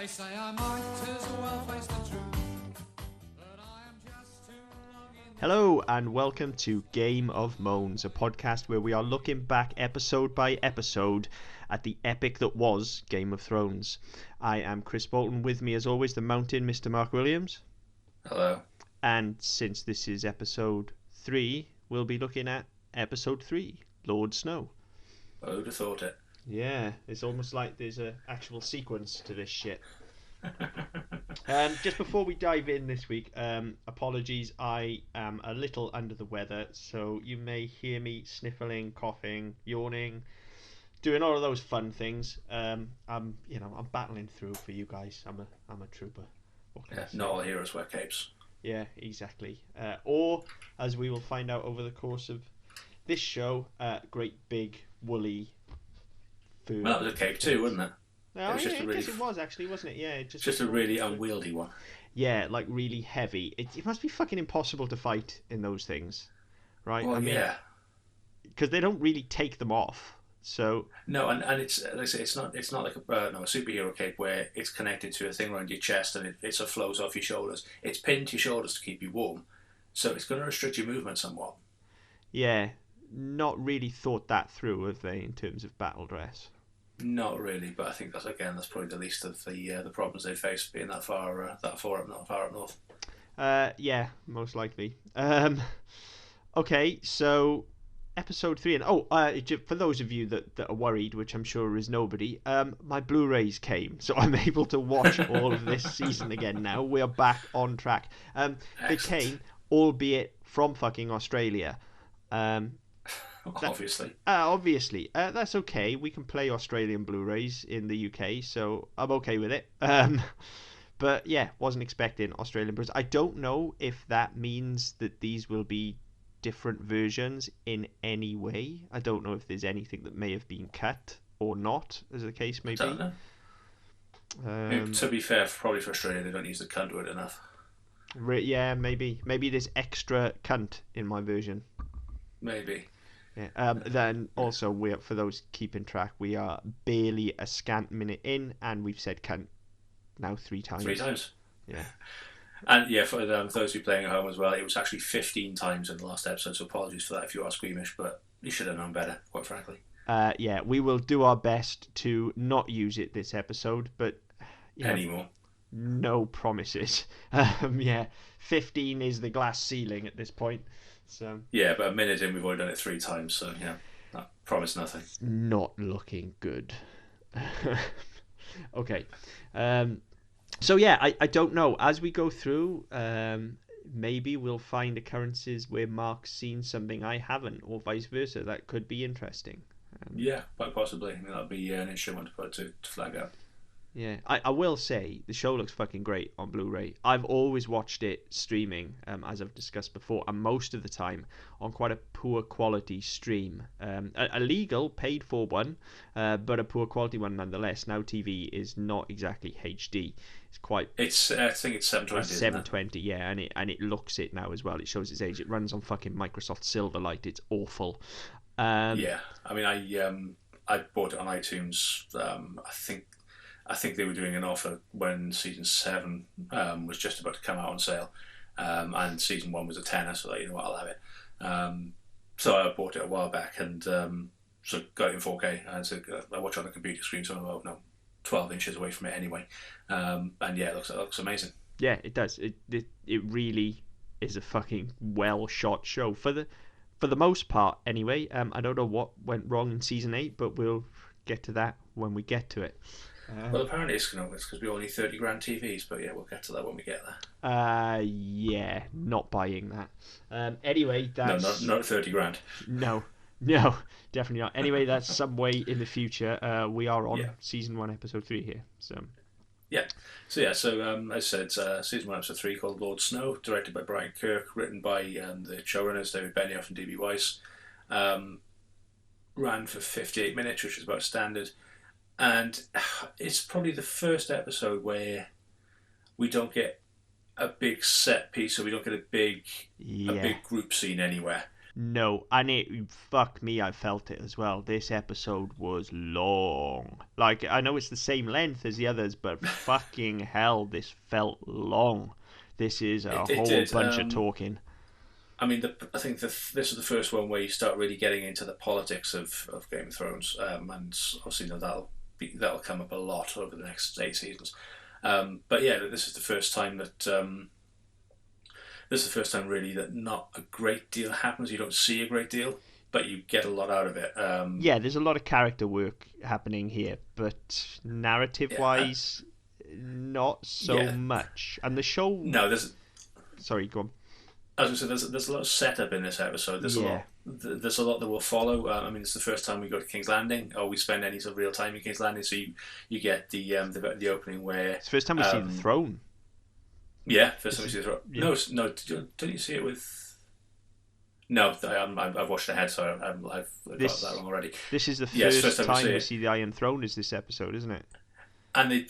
They say I might as well face the truth, but I am just too long in the... Hello and welcome to Game of Moans, a podcast where we are looking back episode by episode at the epic that was Game of Thrones. I am Chris Bolton, with me as always the Mountain, Mr. Mark Williams. Hello. And since this is episode 3, we'll be looking at episode 3, Lord Snow. I would have thought it. Yeah, it's almost like there's an actual sequence to this shit. Just before we dive in this week, apologies, I am a little under the weather, so you may hear me sniffling, coughing, yawning, doing all of those fun things. I'm battling through for you guys. I'm a trooper. Yeah, not all heroes wear capes. Yeah, exactly. Or, as we will find out over the course of this show, great big woolly fur. Well, that was a cape too, wasn't it? Oh, It was yeah, just a I really guess it was actually, wasn't it? Yeah, it Just a really unwieldy one. Yeah, like really heavy. It must be fucking impossible to fight in those things, right? Well, yeah. Because they don't really take them off. So No, and it's like I say, it's not like a superhero cape where it's connected to a thing around your chest and it sort of flows off your shoulders. It's pinned to your shoulders to keep you warm, so it's going to restrict your movement somewhat. yeah, not really thought that through, have they, in terms of battle dress? Not really, but I think that's probably the least of the problems they face being that far up north. Yeah, most likely. Okay, so episode 3, and for those of you that are worried, which I'm sure is nobody, my Blu-rays came, so I'm able to watch all of this season again now. We are back on track. They came, albeit from fucking Australia. Obviously. Obviously. That's okay. We can play Australian Blu-rays in the UK, so I'm okay with it. But yeah, wasn't expecting Australian Blu-rays. I don't know if that means that these will be different versions in any way. I don't know if there's anything that may have been cut or not, as the case may be. Don't know. To be fair, probably for Australia, they don't use the cunt word enough. Yeah, maybe. Maybe there's extra cunt in my version. Maybe. Yeah. Then also, for those keeping track, we are barely a scant minute in, and we've said cunt now 3 times. 3 times. Yeah. And yeah, for those who are playing at home as well, it was actually 15 times in the last episode, so apologies for that if you are squeamish, but you should have known better, quite frankly. Yeah, we will do our best to not use it this episode, but... Anymore. No promises. 15 is the glass ceiling at this point. So yeah, but a minute in, we've already done it 3 times, so yeah, that promised nothing. Not looking good. Okay. So yeah, I don't know. As we go through, maybe we'll find occurrences where Mark's seen something I haven't, or vice versa. That could be interesting. Yeah, quite possibly. I mean, that'd be an interesting one to put to flag up. Yeah, I will say the show looks fucking great on Blu-ray. I've always watched it streaming, as I've discussed before, and most of the time on quite a poor quality stream. A legal, paid for one, but a poor quality one nonetheless. Now TV is not exactly HD. It's quite... I think it's 720. It's 720, yeah, and it looks it now as well. It shows its age. It runs on fucking Microsoft Silverlight. It's awful. Yeah, I mean, I bought it on iTunes. I think they were doing an offer when season 7 was just about to come out on sale, and season 1 was a tenner, so you know what, I'll have it. So I bought it a while back and so got it in 4K, and so I watch it on the computer screen, so I'm about 12 inches away from it anyway. And yeah, it looks amazing. Yeah, it does. It really is a fucking well shot show for the most part. Anyway, I don't know what went wrong in season 8, but we'll get to that when we get to it. Well, apparently it's because we all need 30 grand TVs, but yeah, we'll get to that when we get there. Yeah, not buying that. Anyway, that's... No, not 30 grand. No, definitely not. Anyway, that's some way in the future. We are on season 1, episode 3 here, so... Yeah. So as I said, season 1, episode 3, called Lord Snow, directed by Brian Kirk, written by the showrunners, David Benioff and D.B. Weiss. Ran for 58 minutes, which is about standard. And it's probably the first episode where we don't get a big set piece, or we don't get a big group scene anywhere. No, and fuck me, I felt it as well. This episode was long. Like, I know it's the same length as the others, but fucking hell, this felt long. This is a It whole did. bunch of talking. I mean, I think this is the first one where you start really getting into the politics of Game of Thrones, and obviously that'll come up a lot over the next 8 seasons. But yeah, this is the first time really that not a great deal happens. You don't see a great deal, but you get a lot out of it. Yeah, there's a lot of character work happening here, but narrative-wise, not so much. And the show... No, there's... Sorry, go on. As I said, there's a lot of setup in this episode. There's a lot that will follow. I mean, it's the first time we go to King's Landing, or we spend any sort of real time in King's Landing. So you get the opening where it's the first time we see the throne. Yeah, first time we see the throne. Yeah. No, didn't you see it with? No, I've watched ahead, so I've got that wrong already. This is the first time we see the Iron Throne. Is this episode, isn't it? And they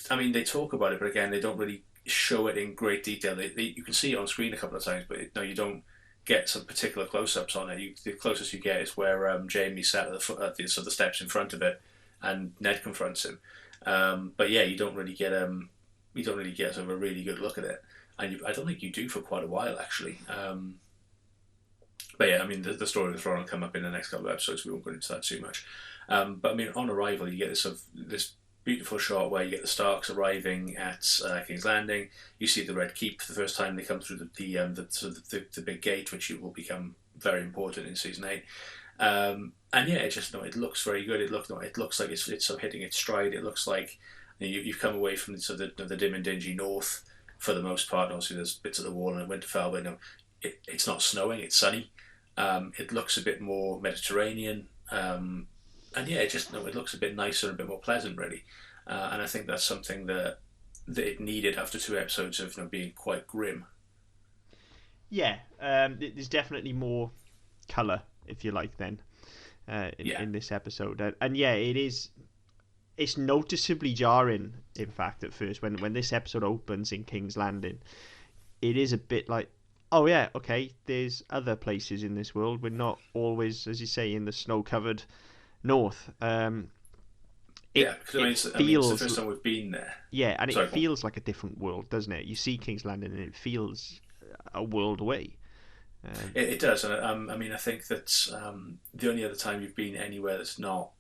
talk about it, but again, they don't really show it in great detail. You can see it on screen a couple of times, but no, you don't get some particular close-ups on it. The closest you get is where Jamie sat at the steps in front of it, and Ned confronts him. But yeah, you don't really get sort of a really good look at it, and I don't think you do for quite a while actually. But yeah, I mean the story of the throne will come up in the next couple of episodes. We won't go into that too much. But I mean, on arrival, you get this beautiful shot where you get the Starks arriving at King's Landing. You see the Red Keep for the first time. They come through the big gate, which will become very important in season 8. And yeah, it looks very good. It looks like it's sort of hitting its stride. It looks like you've come away from the dim and dingy north for the most part. Obviously, there's bits of the wall and Winterfell, but it's not snowing. It's sunny. It looks a bit more Mediterranean. And yeah, it looks a bit nicer and a bit more pleasant, really. And I think that's something that it needed after 2 episodes of being quite grim. Yeah, there's definitely more colour, if you like, then in this episode. And yeah, it's noticeably jarring, in fact, at first. When this episode opens in King's Landing, it is a bit like, oh yeah, okay, there's other places in this world. We're not always, as you say, in the snow-covered north. Because it's the first time we've been there. Yeah, and it feels like a different world, doesn't it? You see King's Landing and it feels a world away. It does, and I think that the only other time you've been anywhere that's not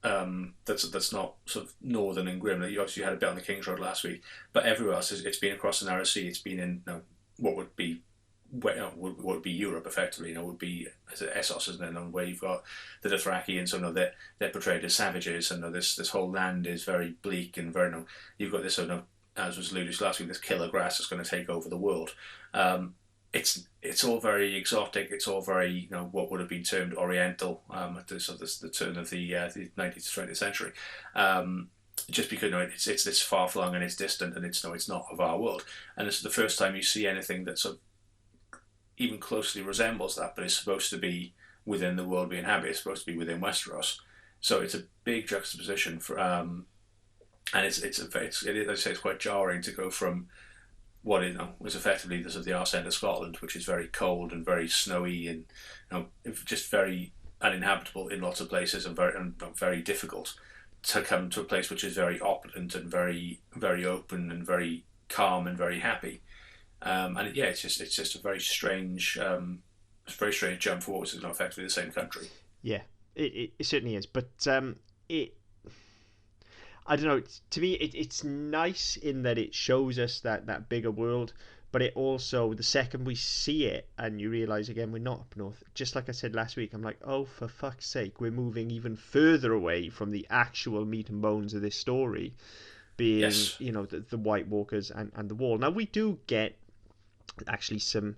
sort of northern and grim. You obviously had a bit on the King's Road last week, but everywhere else it's been across the narrow sea. It's been in what would be Europe effectively. Would be Essos, isn't it? And where you've got the Dothraki, and so they're portrayed as savages, and this whole land is very bleak and very you've got this as was alluded to last week, this killer grass that's going to take over the world. It's all very exotic. It's all very what would have been termed Oriental at the turn of the 19th to 20th century. Just because it's this far flung and it's distant and it's not of our world, and this is the first time you see anything that sort of even closely resembles that, but it's supposed to be within the world we inhabit. It's supposed to be within Westeros, so it's a big juxtaposition for, and it's quite jarring to go from what was effectively the arse end of Scotland, which is very cold and very snowy and just very uninhabitable in lots of places and very difficult, to come to a place which is very opulent and very very open and very calm and very happy. And yeah, it's just a very strange jump forward. It's not effectively the same country. Yeah, it certainly is. But I don't know. To me, it's nice in that it shows us that bigger world. But it also, the second we see it and you realise again we're not up north, just like I said last week, I'm like, oh, for fuck's sake, we're moving even further away from the actual meat and bones of this story, being the White Walkers and the Wall. Now we do get actually some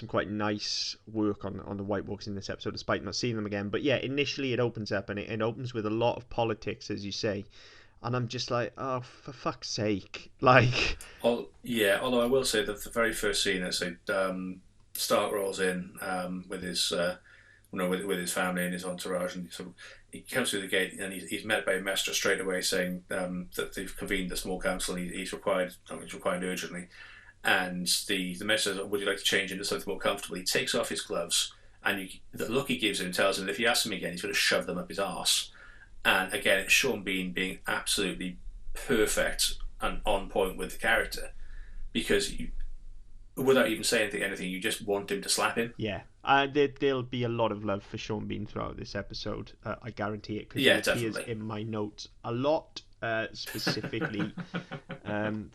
quite nice work on the White Walkers in this episode, despite not seeing them again. But yeah, initially it opens up and it opens with a lot of politics, as you say, and I'm just like, oh, for fuck's sake, like. Although I will say that the very first scene, Stark rolls in with his with his family and his entourage, and he comes through the gate and he's met by a master straight away saying that they've convened a small council and he's required urgently. And the master says, would you like to change into something more comfortable? He takes off his gloves and the look he gives him tells him that if he asks him again, he's going to shove them up his arse. And again, it's Sean Bean being absolutely perfect and on point with the character, because without even saying anything, you just want him to slap him. Yeah. There'll be a lot of love for Sean Bean throughout this episode. I guarantee it, because he appears in my notes a lot, specifically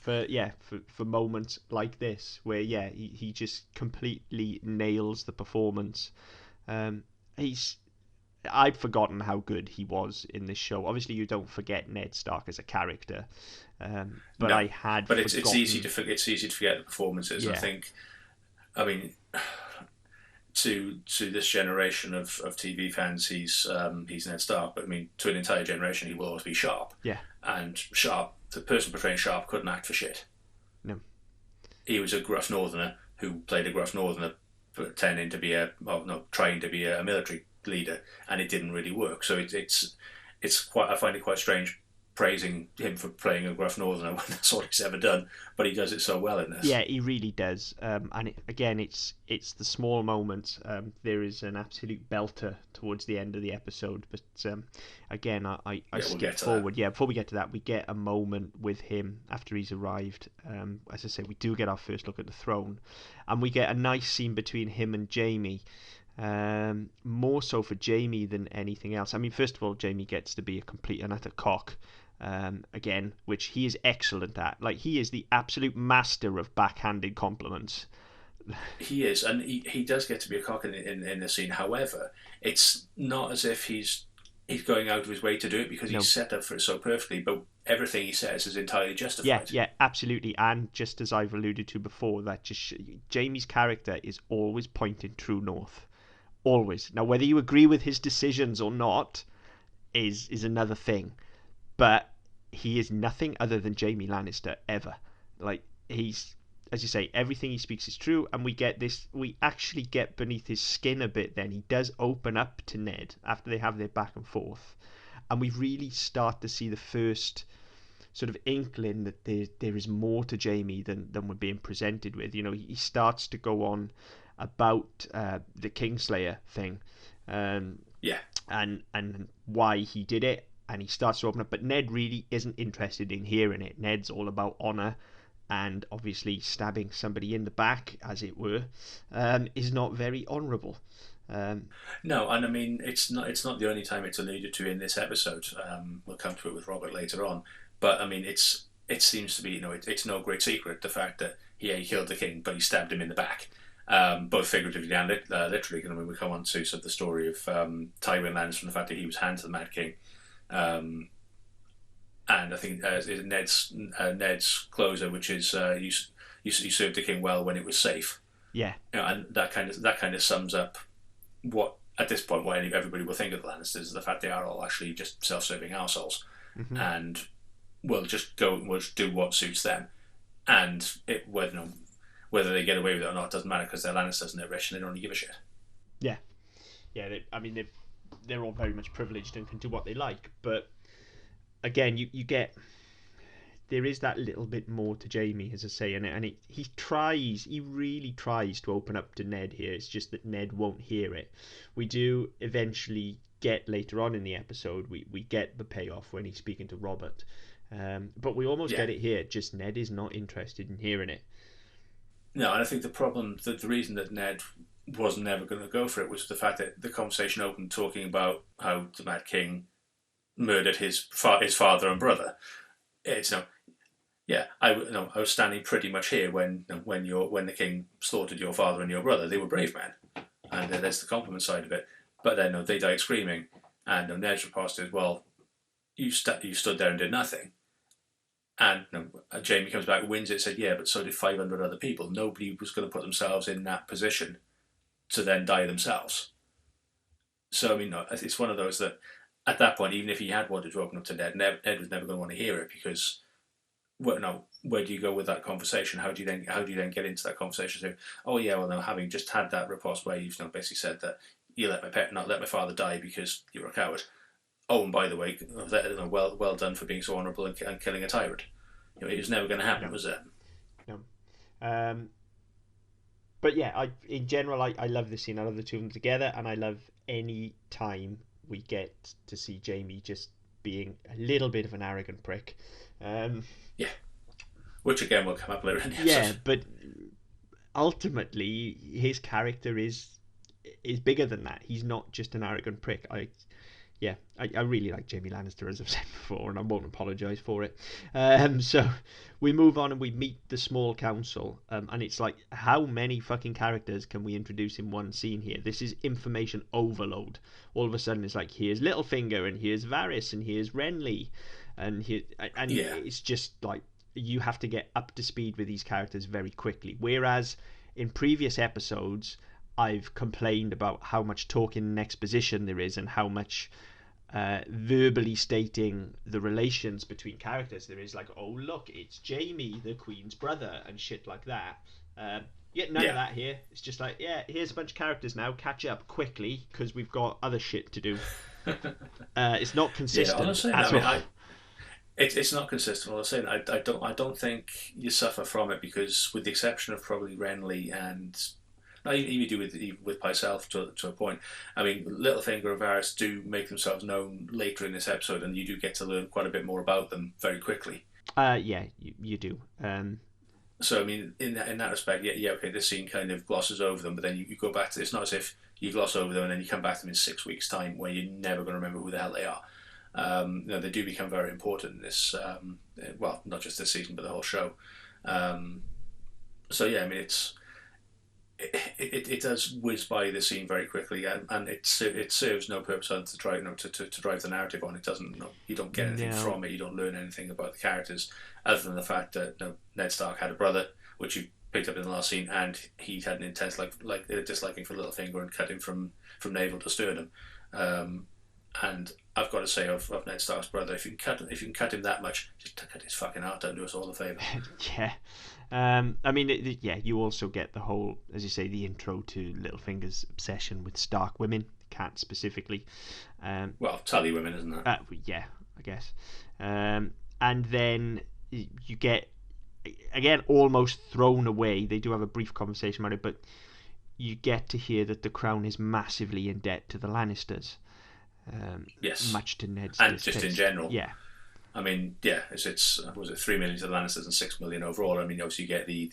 for moments like this where he just completely nails the performance. I'd forgotten how good he was in this show. Obviously, you don't forget Ned Stark as a character, but no, I had. But it's easy to forget. It's easy to forget the performances. I think. I mean, to this generation of TV fans, he's Ned Stark. But I mean, to an entire generation, he will always be Sharp. Yeah. And Sharp, the person portraying Sharp, couldn't act for shit. No. He was a gruff Northerner who played a gruff Northerner, pretending to be trying to be a military leader, and it didn't really work. So it's quite. I find it quite strange praising him for playing a gruff Northerner when that's all he's ever done, but he does it so well in this. Yeah, he really does. And it's the small moments. There is an absolute belter towards the end of the episode, but again, I skip forward. Yeah, before we get to that, we get a moment with him after he's arrived. As I say, we do get our first look at the throne, and we get a nice scene between him and Jaime. More so for Jaime than anything else. I mean, first of all, Jaime gets to be a complete and utter cock, again, which he is excellent at. Like, he is the absolute master of backhanded compliments. He is, and he does get to be a cock in the scene. However, it's not as if he's going out of his way to do it, because he's set up for it so perfectly, but everything he says is entirely justified. Yeah, absolutely. And just as I've alluded to before, that Jaime's character is always pointing true north. Always. Now, whether you agree with his decisions or not is another thing, but he is nothing other than Jaime Lannister ever. Like, he's, as you say, everything he speaks is true, and we actually get beneath his skin a bit. Then he does open up to Ned after they have their back and forth, and we really start to see the first sort of inkling that there is more to Jaime than we're being presented with. You know, he starts to go on about the Kingslayer thing, and why he did it, and he starts to open up, but Ned really isn't interested in hearing it. Ned's all about honor, and obviously stabbing somebody in the back, as it were, is not very honorable. No, and I mean, it's not the only time it's alluded to in this episode. We'll come to it with Robert later on, but I mean, it seems to be, it's no great secret, the fact that he killed the king, but he stabbed him in the back. Both figuratively and literally. I mean, we come on to sort of the story of Tywin Lannister, from the fact that he was hand to the Mad King, and I think Ned's closer, which is you served the king well when it was safe. Yeah, and that kind of sums up what at this point what everybody will think of the Lannisters, is the fact they are all actually just self-serving arseholes, and will just do what suits them, and whether they get away with it or not doesn't matter, because they're Lannisters and they're rich and they don't really give a shit. Yeah. They're all very much privileged and can do what they like. But again, you get, there is that little bit more to Jaime, as I say, and he really tries to open up to Ned here. It's just that Ned won't hear it. We do eventually get later on in the episode, we get the payoff when he's speaking to Robert, but we almost get it here. Just Ned is not interested in hearing it. No, and I think the reason that Ned was never going to go for it was the fact that the conversation opened talking about how the Mad King murdered his father and brother. It's I was standing pretty much here when the king slaughtered your father and your brother. They were brave men, and there's the compliment side of it. But then they died screaming, and Ned's riposte is, well, you stood there and did nothing. And Jaime comes back, wins it, said, yeah, but so did 500 other people. Nobody was going to put themselves in that position to then die themselves. So, I mean, it's one of those that, at that point, even if he had wanted to open up to Ned, Ned was never going to want to hear it, because, where do you go with that conversation? How do you then get into that conversation? So, oh yeah, well, having just had that riposte where you've basically said that you not let my father die because you're a coward. Oh, and by the way, well done for being so honourable and killing a tyrant. It was never going to happen, was it? No. But yeah, in general, I love this scene. I love the two of them together, and I love any time we get to see Jamie just being a little bit of an arrogant prick. Yeah, which again will come up later in the Yeah, episode. but ultimately, his character is bigger than that. He's not just an arrogant prick. I really like Jamie Lannister, as I've said before, and I won't apologise for it. So we move on and we meet the small council, and it's like, how many fucking characters can we introduce in one scene here? This is information overload. All of a sudden, it's like, here's Littlefinger, and here's Varys, and here's Renly, and Yeah. it's just like you have to get up to speed with these characters very quickly. Whereas in previous episodes, I've complained about how much talking and exposition there is, and how much verbally stating the relations between characters there is. Like, oh look, it's Jamie, the Queen's brother, and shit like that. Yet none of that here. It's just like, yeah, here's a bunch of characters now. Catch up quickly because we've got other shit to do. It's not consistent. Yeah, honestly, at all. it's not consistent. All I'm saying, I don't think you suffer from it because, with the exception of probably Renly and. No, you do with myself to a point. I mean, Littlefinger and Varys do make themselves known later in this episode, and you do get to learn quite a bit more about them very quickly. Yeah, you do. So, I mean, in that respect, yeah, okay, this scene kind of glosses over them, but then you go back to it's not as if you gloss over them and then you come back to them in 6 weeks' time where you're never going to remember who the hell they are. They do become very important in this, well, not just this season, but the whole show. So, yeah, I mean, it does whiz by the scene very quickly, and it serves no purpose other to drive the narrative on. It doesn't. You don't get anything from it. You don't learn anything about the characters other than the fact that Ned Stark had a brother, which you picked up in the last scene, and he had an intense disliking for Littlefinger and cut him from navel to sternum. And I've got to say of Ned Stark's brother, if you can cut him that much, just cut his fucking heart out. Do us all a favour. Yeah. I mean, you also get the whole, as you say, the intro to Littlefinger's obsession with Stark women, cats specifically. Well, Tully women, isn't it? Yeah, I guess. And then you get, again, almost thrown away. They do have a brief conversation about it, but you get to hear that the crown is massively in debt to the Lannisters. Yes. Much to Ned's and distaste. just in general. Yeah. I mean, yeah, it's was it 3 million to the Lannisters and 6 million overall. I mean, obviously you get the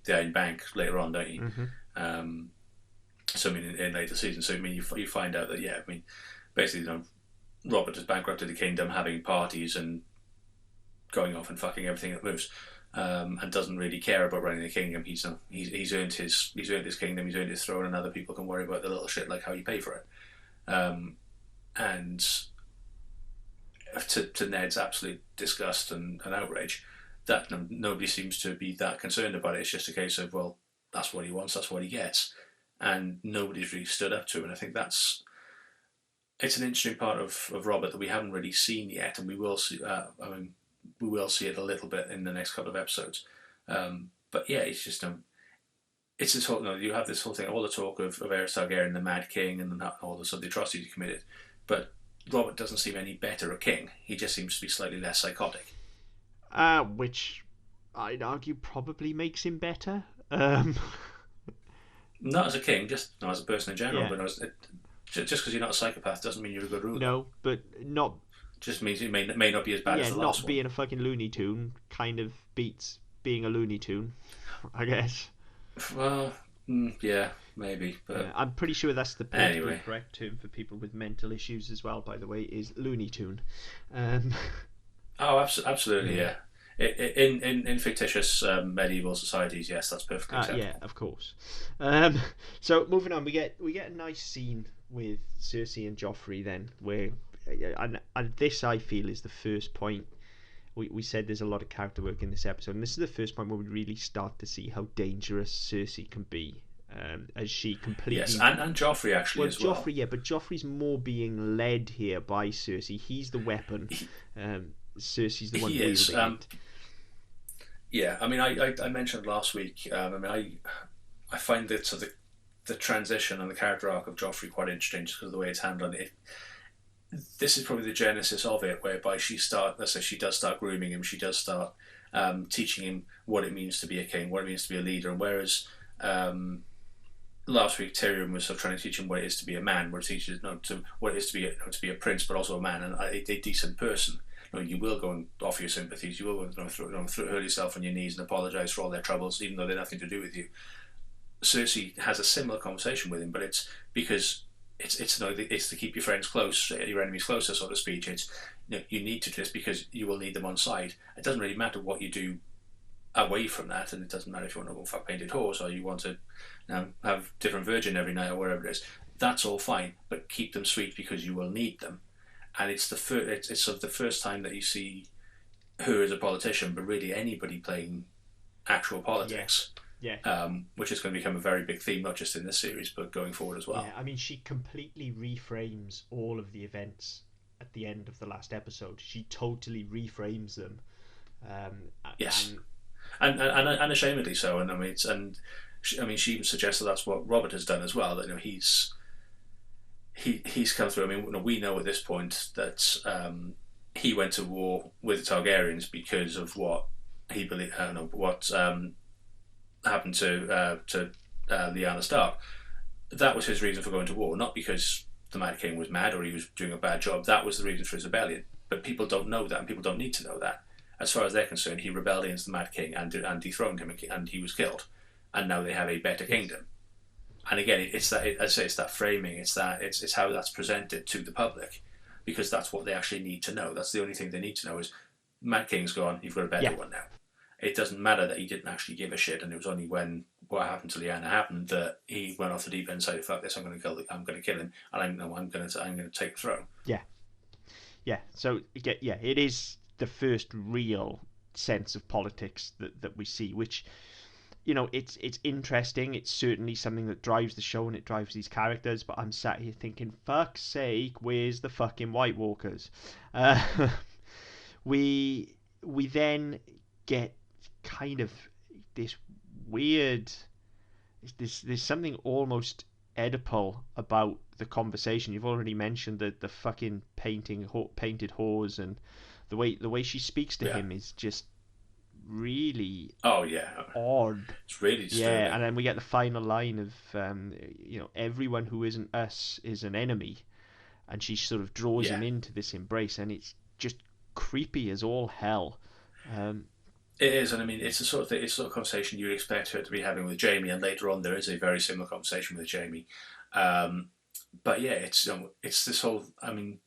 Iron Bank later on, don't you? Mm-hmm. So I mean, in later seasons, so I mean, you find out that I mean, basically, Robert has bankrupted the kingdom, having parties and going off and fucking everything that moves, and doesn't really care about running the kingdom. He's earned his kingdom, he's earned his throne, and other people can worry about the little shit like how you pay for it. And to Ned's absolute disgust and outrage, that nobody seems to be that concerned about it. It's just a case of, well, that's what he wants, that's what he gets, and nobody's really stood up to him. And I think it's an interesting part of Robert that we haven't really seen yet, and we will see. We will see it a little bit in the next couple of episodes. But yeah, it's just it's this whole. You have this whole thing, all the talk of Aerys Targaryen, the Mad King, and all the atrocities he committed, but Robert doesn't seem any better a king. He just seems to be slightly less psychotic. Which I'd argue probably makes him better. Not as a king, just as a person in general. Yeah. But just because you're not a psychopath doesn't mean you're a good ruler. No, but not. Just means it may not be as bad as the last not one. being a fucking Looney Tune kind of beats being a Looney Tune, I guess. Well, yeah, maybe. But I'm pretty sure that's the politically Anyway. correct term for people with mental issues as well, by the way, is Looney Tune. Oh, absolutely, yeah. In fictitious medieval societies, yes, that's perfectly acceptable. Yeah, of course. So moving on, we get a nice scene with Cersei and Joffrey then, where and this I feel is the first point. We said there's a lot of character work in this episode, and this is the first point where we really start to see how dangerous Cersei can be, as she completely... Yes, and Joffrey actually as well. Joffrey, yeah, but Joffrey's more being led here by Cersei. He's the weapon. Cersei's the one He wielding is. it. Yeah, I mean, I mentioned last week. I mean, I find that the transition and the character arc of Joffrey quite interesting, just because of the way it's handled. This is probably the genesis of it, whereby she does start grooming him. She does start teaching him what it means to be a king, what it means to be a leader. And whereas last week Tyrion was sort of trying to teach him what it is to be a man, what it teaches what it is to be a prince, but also a man and a decent person. You will go and offer your sympathies. You will hurl yourself on your knees and apologise for all their troubles, even though they're nothing to do with you. Cersei has a similar conversation with him, but it's because it's to keep your friends close, your enemies closer, so to speak. It's you need to do this because you will need them on side. It doesn't really matter what you do away from that, and it doesn't matter if you want to go fuck painted horse or you want to have different virgin every night or whatever it is. That's all fine, but keep them sweet because you will need them. And it's sort of the first time that you see her as a politician, but really anybody playing actual politics. Yeah. Which is going to become a very big theme, not just in this series, but going forward as well. Yeah, I mean, she completely reframes all of the events at the end of the last episode. She totally reframes them. Yes, and unashamedly so. And I mean, she even suggests that that's what Robert has done as well. That he's come through. I mean, we know at this point that he went to war with the Targaryens because of what he believed. Happened to Lyanna Stark. That was his reason for going to war, not because the Mad King was mad or he was doing a bad job. That was the reason for his rebellion. But people don't know that, and people don't need to know that. As far as they're concerned, he rebelled against the Mad King and dethroned him, and he was killed. And now they have a better kingdom. And again, it's that framing. It's how that's presented to the public, because that's what they actually need to know. That's the only thing they need to know is Mad King's gone. You've got a better one now. It doesn't matter that he didn't actually give a shit, and it was only when what happened to Lyanna happened that he went off the deep end and said, "Fuck this! I'm going to kill him, and I'm going to take the throne." Yeah. So it is the first real sense of politics that we see, which it's interesting. It's certainly something that drives the show and it drives these characters. But I'm sat here thinking, fuck's sake, where's the fucking White Walkers? We then get kind of this weird, there's something almost Oedipal about the conversation. You've already mentioned the fucking painted whores, and the way she speaks to him is just really odd. It's really disturbing. And then we get the final line of everyone who isn't us is an enemy, and she sort of draws him into this embrace, and it's just creepy as all hell. It is, and I mean, it's the sort of conversation you'd expect her to be having with Jamie, and later on there is a very similar conversation with Jamie. But yeah, it's this whole. I mean,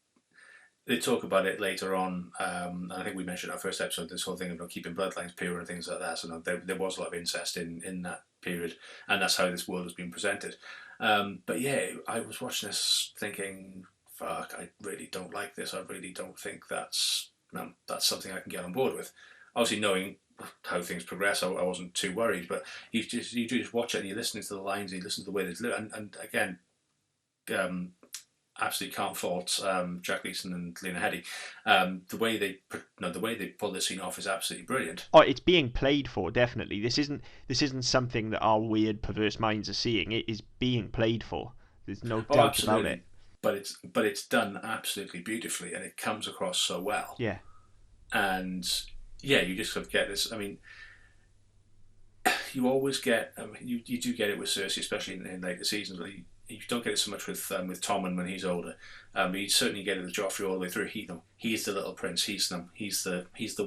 they talk about it later on. And I think we mentioned in our first episode this whole thing of keeping bloodlines pure and things like that. So there was a lot of incest in that period, and that's how this world has been presented. But yeah, I was watching this thinking, fuck, I really don't like this. I really don't think that's something I can get on board with. Obviously, knowing how things progress, I wasn't too worried. But you just watch it and you're listening to the lines, and you listen to the way they do it. And again, absolutely can't fault Jack Leeson and Lena Headey. The way they pull this scene off is absolutely brilliant. Oh, it's being played for, definitely. This isn't something that our weird, perverse minds are seeing. It is being played for. There's no doubt about it. But it's done absolutely beautifully, and it comes across so well. Yeah. And yeah, you just sort of get this. I mean, you always get. You do get it with Cersei, especially in later seasons. You don't get it so much with Tommen when he's older. But you certainly get it with Joffrey all the way through. He's the little prince. He's the one. He's the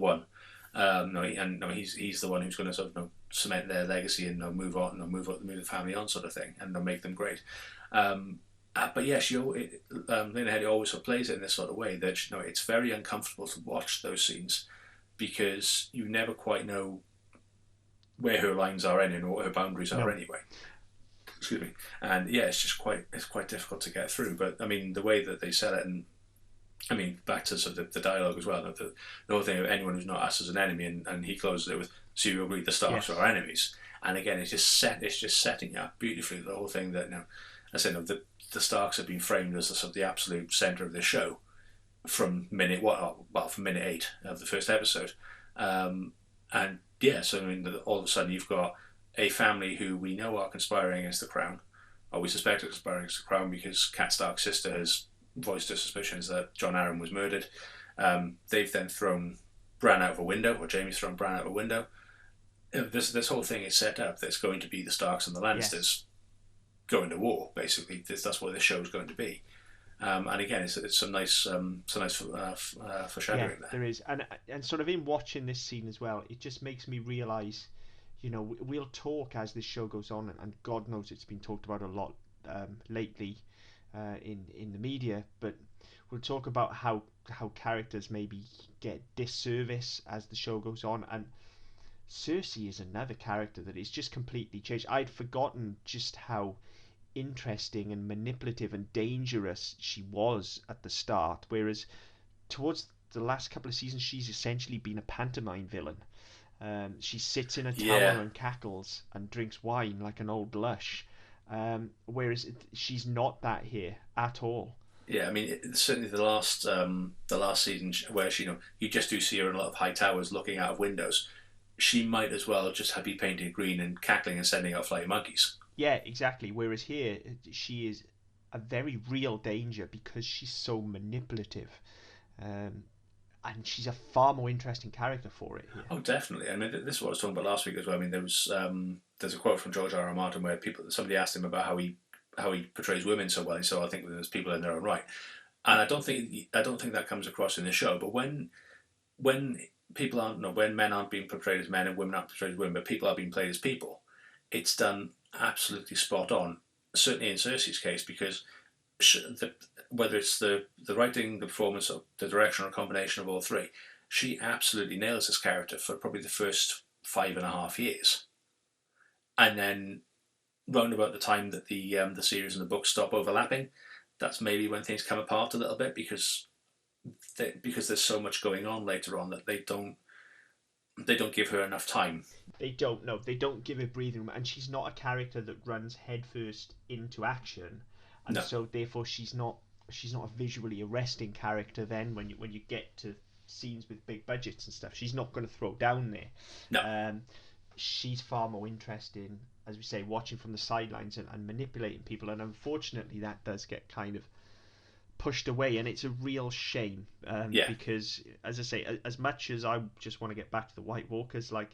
one who's going to sort of cement their legacy and move the family on, sort of thing, and make them great. But yeah, Lena Headey always sort of plays it in this sort of way that it's very uncomfortable to watch those scenes, because you never quite know where her lines are and what her boundaries are anyway. Excuse me. And yeah, it's quite difficult to get through. But I mean, the way that they sell it, and I mean, back to sort of the dialogue as well. The whole thing of anyone who's not us as an enemy, and he closes it with, "So you agree the Starks are our enemies." And again, it's just setting up beautifully the whole thing that I said the Starks have been framed as the absolute centre of the show from minute 8 of the first episode, and yeah, so I mean, all of a sudden you've got a family who we know are conspiring against the crown, or we suspect are conspiring against the crown because Cat Stark's sister has voiced her suspicions that Jon Arryn was murdered. They've then thrown Bran out of a window, or Jaime's thrown Bran out of a window. This whole thing is set up that it's going to be the Starks and the Lannisters going to war. Basically, that's what this show is going to be. And again, it's some nice foreshadowing there. There is, and sort of in watching this scene as well, it just makes me realise, we'll talk as this show goes on, and God knows it's been talked about a lot lately in the media, but we'll talk about how characters maybe get disservice as the show goes on, and Cersei is another character that is just completely changed. I'd forgotten just how interesting and manipulative and dangerous she was at the start, whereas towards the last couple of seasons she's essentially been a pantomime villain. She sits in a tower and cackles and drinks wine like an old lush, whereas she's not that here at all. Yeah, I mean, certainly the last season where you just do see her in a lot of high towers looking out of windows. She might as well just be painted green and cackling and sending out flying monkeys. Yeah, exactly. Whereas here, she is a very real danger because she's so manipulative, and she's a far more interesting character for it here. Oh, definitely. I mean, this is what I was talking about last week as well. I mean, there's a quote from George R. R. Martin where somebody asked him about how he portrays women so well. He said, "I think there's people in their own right," and I don't think that comes across in the show. But when when men aren't being portrayed as men and women aren't portrayed as women, but people are being played as people, it's done absolutely spot on. Certainly in Cersei's case, because whether it's the writing, the performance, or the direction, or a combination of all three, she absolutely nails this character for probably the first 5.5 years, and then round about the time that the series and the books stop overlapping, that's maybe when things come apart a little bit because there's so much going on later on that they don't give her enough time. They don't give her breathing room, and she's not a character that runs headfirst into action, and so therefore she's not a visually arresting character. Then when you get to scenes with big budgets and stuff, she's not going to throw down there. No. She's far more interested in, as we say, watching from the sidelines and manipulating people, and unfortunately that does get kind of pushed away, and it's a real shame because, as I say, as much as I just want to get back to the White Walkers, like,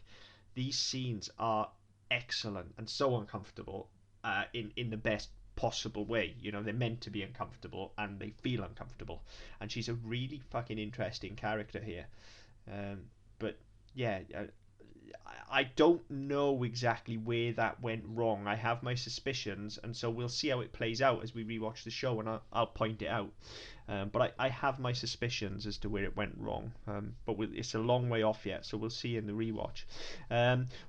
these scenes are excellent and so uncomfortable in the best possible way. They're meant to be uncomfortable and they feel uncomfortable, and she's a really fucking interesting character here. But yeah, I don't know exactly where that went wrong. I have my suspicions, and so we'll see how it plays out as we rewatch the show, and I'll point it out. But I have my suspicions as to where it went wrong. But it's a long way off yet, so we'll see in the rewatch.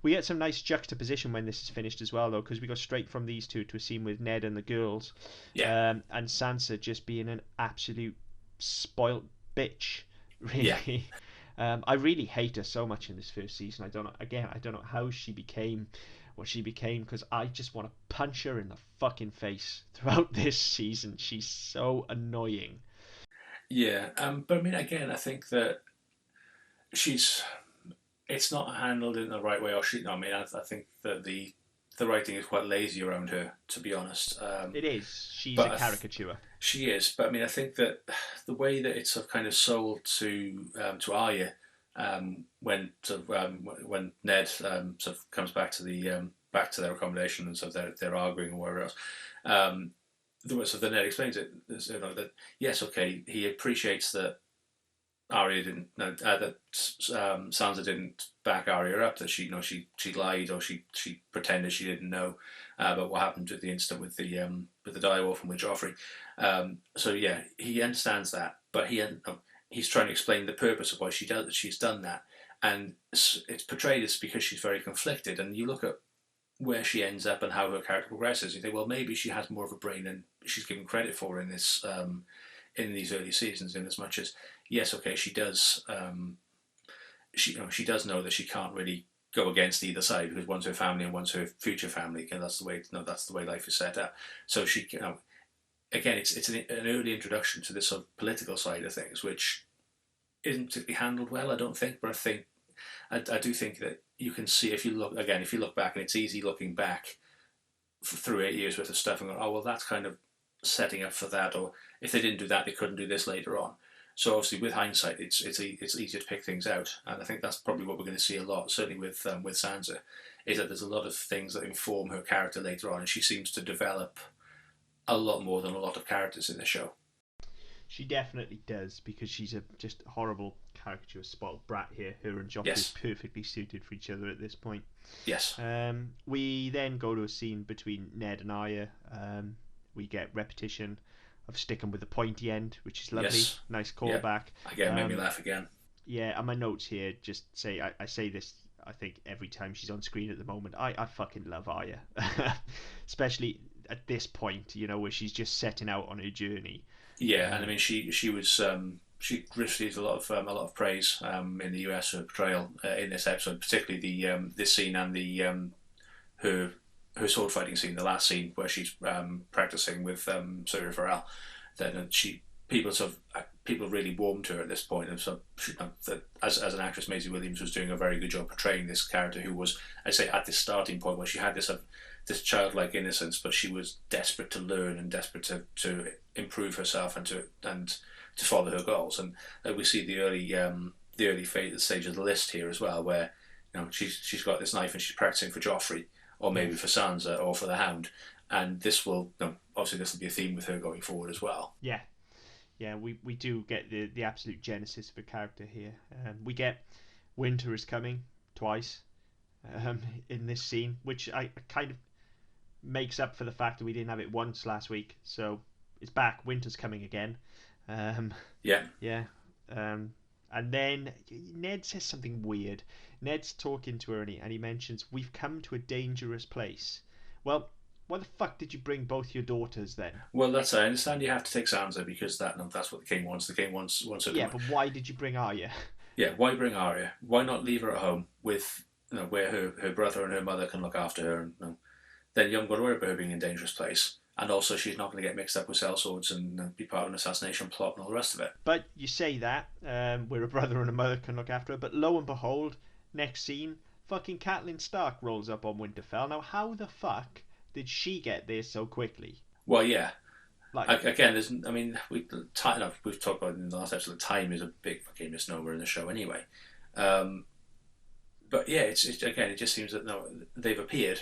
We get some nice juxtaposition when this is finished as well, though, because we go straight from these two to a scene with Ned and the girls, and Sansa just being an absolute spoilt bitch, really. Yeah. I really hate her so much in this first season. I don't know how she became what she became, because I just want to punch her in the fucking face throughout this season. She's so annoying. Yeah, but I mean, again, I think that it's not handled in the right way, or I think that the writing is quite lazy around her, to be honest. It is. She's a caricature. She is, but I mean, I think that the way that it's sort of kind of sold to Arya, when Ned sort of comes back to their accommodation and sort of they're arguing or whatever else. The Ned explains it, that yes, okay, he appreciates that Arya didn't, that Sansa didn't back Arya up, that she lied, or she pretended she didn't know about what happened with the incident with the direwolf and with Joffrey. So yeah, he understands that, but he's trying to explain the purpose of why she's done that, and it's portrayed as because she's very conflicted. And you look at where she ends up and how her character progresses, you think, well, maybe she has more of a brain than she's given credit for in this in these early seasons. In as much as, yes, okay, she does she does know that she can't really go against either side, because one's her family and one's her future family, and that's the way life is set up. So she, again, it's an early introduction to this sort of political side of things, which isn't particularly handled well, I don't think. But I do think that you can see, if you look back, and it's easy looking back through 8 years worth of stuff and go, oh well, that's kind of setting up for that, or if they didn't do that, they couldn't do this later on. So obviously, with hindsight, it's easier to pick things out, and I think that's probably what we're going to see a lot, certainly with Sansa, is that there's a lot of things that inform her character later on, and she seems to develop a lot more than a lot of characters in the show. She definitely does, because she's a just horrible caricature, spoiled brat here. Her and Joffrey Yes. are perfectly suited for each other at this point. Yes. We then go to a scene between Ned and Arya. We get repetition of sticking with the pointy end, which is lovely. Yes. Nice callback. Again, made me laugh again. Yeah, and my notes here just say, I say this, I think, every time she's on screen at the moment. I fucking love Arya. Especially at this point, you know, where she's just setting out on her journey. Yeah, and I mean, she was she received a lot of praise in the US for her portrayal in this episode, particularly the this scene and the her sword fighting scene, the last scene where she's practicing with Syria Farrell. Then people really warmed to her at this point, and so that as an actress, Maisie Williams was doing a very good job portraying this character who was, I say, at this starting point where she had this childlike innocence, but she was desperate to learn and desperate to improve herself and to follow her goals. And we see the early stage of the list here as well, where she's got this knife and she's practicing for Joffrey, or maybe for Sansa, or for the Hound. And this will obviously this will be a theme with her going forward as well. Yeah, we do get the absolute genesis of a character here. We get Winter is coming twice in this scene, which I kind of makes up for the fact that we didn't have it once last week. So it's back. Winter's coming again. Yeah. And then Ned says something weird. Ned's talking to her and he mentions, "We've come to a dangerous place." Well, why the fuck did you bring both your daughters then? Well, I understand you have to take Sansa because that's what the king wants. The king wants her. Yeah, but why did you bring Arya? Yeah, why bring Arya? Why not leave her at home with where her brother and her mother can look after her? And, then you haven't got to worry about her being in a dangerous place. And also, she's not going to get mixed up with sellswords and be part of an assassination plot and all the rest of it. But you say that, where a brother and a mother can look after her, but lo and behold, next scene, fucking Catelyn Stark rolls up on Winterfell. Now, how the fuck did she get there so quickly? Well, yeah. Like, again, we've talked about in the last episode, time is a big fucking misnomer in the show anyway. But yeah, it just seems that they've appeared.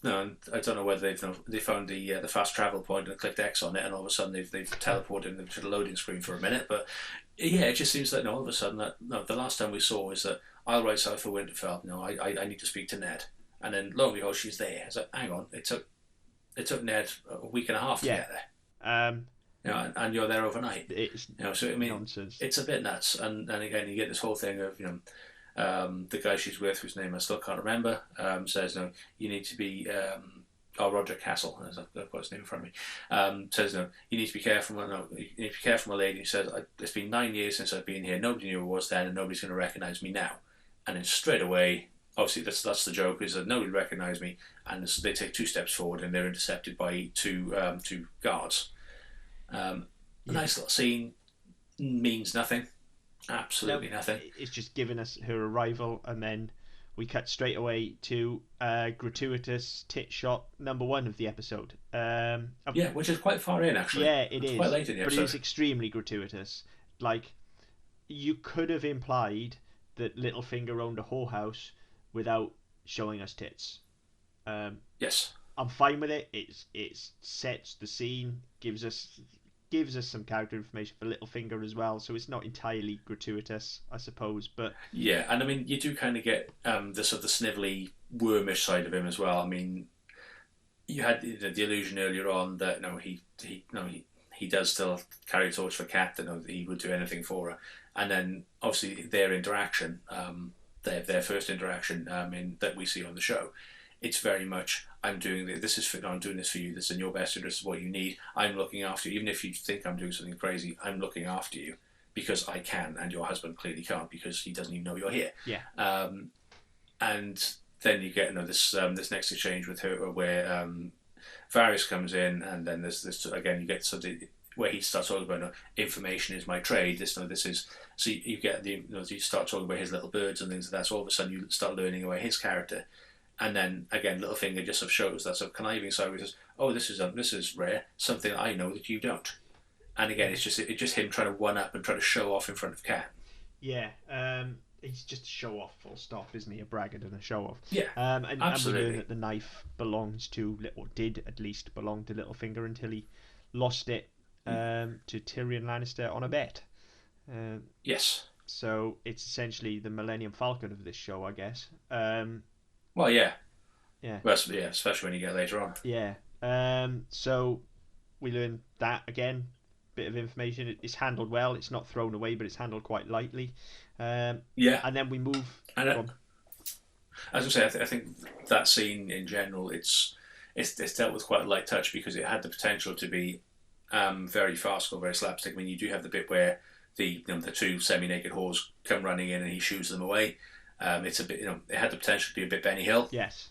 No, I don't know whether they found the fast travel point and clicked X on it, and all of a sudden they've teleported them to the loading screen for a minute. But yeah, it just seems that all of a sudden the last time we saw is that I'll ride south for Winterfell. I need to speak to Ned, and then lo and behold, she's there. It's like, hang on, it took Ned a week and a half to get there. And you're there overnight. It's so I mean, nonsense. It's a bit nuts. And again, you get this whole thing of the guy she's with, whose name I still can't remember, says, you need to be, Roger Castle, I've got his name in front of me, says, you need to be careful, you need to be careful, my lady. He says, it's been 9 years since I've been here, nobody knew who I was then, and nobody's going to recognise me now. And then straight away, obviously that's the joke, is that nobody recognised me, and they take 2 steps forward, and they're intercepted by two guards. Nice little scene, means nothing. Absolutely nothing. It's just giving us her arrival, and then we cut straight away to gratuitous tit shot number 1 of the episode. Which is quite far in, actually. Yeah, it's quite late in the episode. But it is extremely gratuitous. Like, you could have implied that Littlefinger owned a whorehouse without showing us tits. Yes. I'm fine with it. It sets the scene, gives us some character information for Littlefinger as well, so it's not entirely gratuitous, I suppose. But yeah, and I mean, you do kind of get the sort of the snivelly, wormish side of him as well. I mean, you had the illusion earlier on that he does still carry a torch for Kat, that he would do anything for her, and then obviously their interaction, their first interaction, that we see on the show. It's very much, I'm doing this for you, this is in your best interest, this is what you need, I'm looking after you, even if you think I'm doing something crazy, I'm looking after you, because I can, and your husband clearly can't, because he doesn't even know you're here. Yeah. And then you get this next exchange with her, where Varys comes in, and then there's this, again, you get something where he starts talking about information is my trade. This is, so you get you start talking about his little birds and things like that. So all of a sudden you start learning about his character. And then again, Littlefinger just sort of shows that sort of conniving side, where he says, "Oh, this is rare, something I know that you don't." And again, it's just him trying to one up and try to show off in front of Kat. Yeah, he's just a show off, full stop, isn't he? A braggart and a show off. Yeah, And we absolutely. learn that the knife belongs to, or did at least belong to Littlefinger until he lost it to Tyrion Lannister on a bet. Yes. So it's essentially the Millennium Falcon of this show, I guess. Well, yeah. Yeah. Well, yeah, especially when you get later on. Yeah. So we learn that again. Bit of information. It's handled well. It's not thrown away, but it's handled quite lightly. Yeah. And then we move. And as I say, I think that scene in general, it's dealt with quite a light touch because it had the potential to be very farcical, very slapstick. I mean, you do have the bit where the two semi-naked whores come running in and he shoos them away. It's a bit, it had the potential to be a bit Benny Hill. Yes.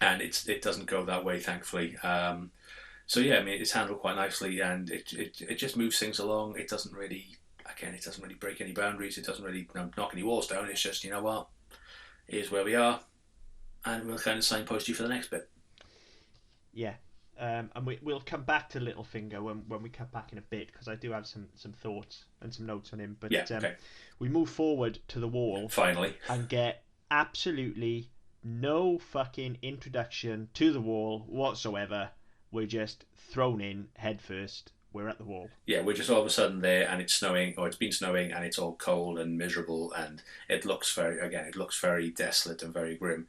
And it doesn't go that way, thankfully. So yeah, I mean, it's handled quite nicely, and it just moves things along. It doesn't really break any boundaries. It doesn't really knock any walls down. It's just, here's where we are, and we'll kind of signpost you for the next bit. Yeah. And we'll come back to Littlefinger when we come back in a bit, because I do have some thoughts and some notes on him. But yeah, okay. We move forward to the wall finally and get absolutely no fucking introduction to the wall whatsoever. We're just thrown in head first. We're at the wall. Yeah, we're just all of a sudden there, and it's snowing, or it's been snowing, and it's all cold and miserable, and it looks very desolate and very grim.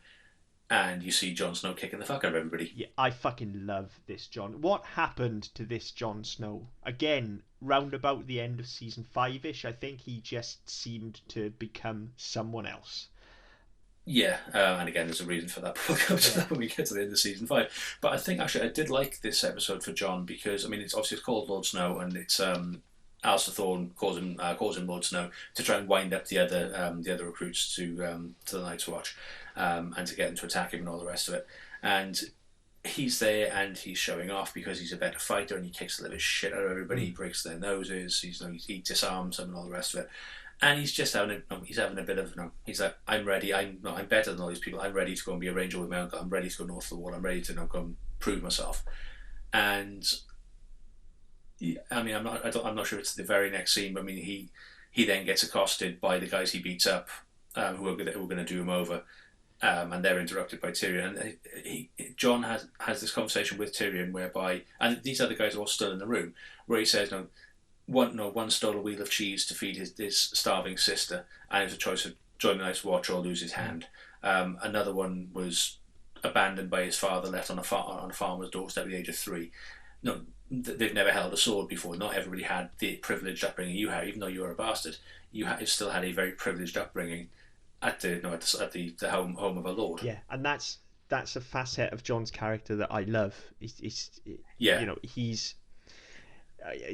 And you see Jon Snow kicking the fuck out of everybody. Yeah, I fucking love this Jon. What happened to this Jon Snow? Again, round about the end of season 5-ish, I think he just seemed to become someone else. Yeah, and again, there's a reason for that. We'll come to that when we get to the end of season 5. But I think actually I did like this episode for Jon because I mean it's called Lord Snow, and it's Alistair Thorne calls him Lord Snow to try and wind up the other recruits to the Night's Watch, and to get them to attack him and all the rest of it. And he's there and he's showing off because he's a better fighter and he kicks the living shit out of everybody. He breaks their noses. He disarms them and all the rest of it. And he's just having a bit of he's like, I'm ready. I'm better than all these people. I'm ready to go and be a ranger with my uncle. I'm ready to go north of the wall. I'm ready to go and prove myself. And I mean, I'm not sure it's the very next scene, but I mean, he then gets accosted by the guys he beats up, who are going to do him over, and they're interrupted by Tyrion. And Jon has this conversation with Tyrion whereby, and these other guys are all still in the room, where he says, one stole a wheel of cheese to feed his starving sister, and it was a choice of join the Night's Watch or lose his hand. Another one was abandoned by his father, left on a farmer's doorstep at the age of 3. No, they've never held a sword before. Not everybody had the privileged upbringing you have, even though you were a bastard. You still had a very privileged upbringing at the home of a lord. Yeah, and that's a facet of Jon's character that I love. He's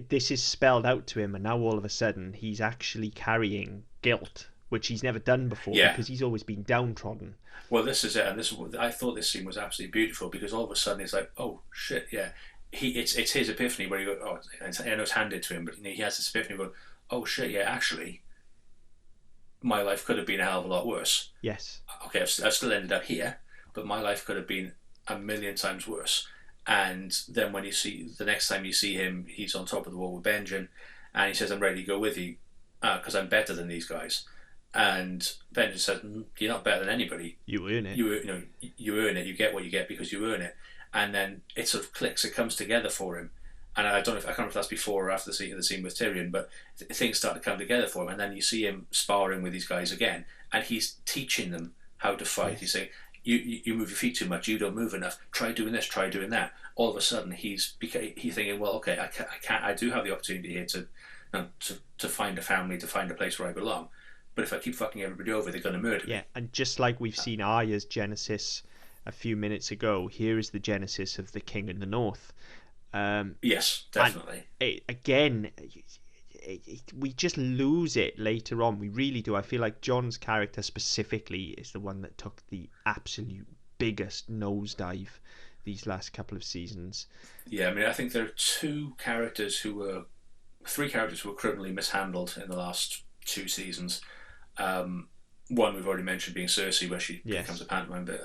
this is spelled out to him, and now all of a sudden he's actually carrying guilt, which he's never done before, because he's always been downtrodden. Well, this is it, and I thought this scene was absolutely beautiful because all of a sudden it's like, oh shit, yeah, it's his epiphany where you go, oh, I know it's handed to him, but he has this epiphany going, oh shit, yeah, actually, my life could have been a hell of a lot worse. Yes. Okay, I've still ended up here, but my life could have been a million times worse. And then when the next time you see him, he's on top of the wall with Benjen, and he says, I'm ready to go with you because I'm better than these guys. And Benjen says, you're not better than anybody. You earn it. You earn it. You get what you get because you earn it. And then it sort of clicks. It comes together for him. And I can't remember if that's before or after the scene with Tyrion, but things start to come together for him. And then you see him sparring with these guys again, and he's teaching them how to fight. Yes. He's saying, You move your feet too much. You don't move enough. Try doing this. Try doing that. All of a sudden, he's thinking, well, okay, I do have the opportunity here to find a family, to find a place where I belong. But if I keep fucking everybody over, they're going to murder me. Yeah, and just like we've seen Arya's genesis a few minutes ago, here is the genesis of the King in the North. Yes, definitely. We just lose it later on. We really do. I feel like Jon's character specifically is the one that took the absolute biggest nosedive these last couple of seasons. Yeah, I mean, I think there are three characters who were criminally mishandled in the last 2 seasons. One we've already mentioned being Cersei, where she becomes a pantomime, but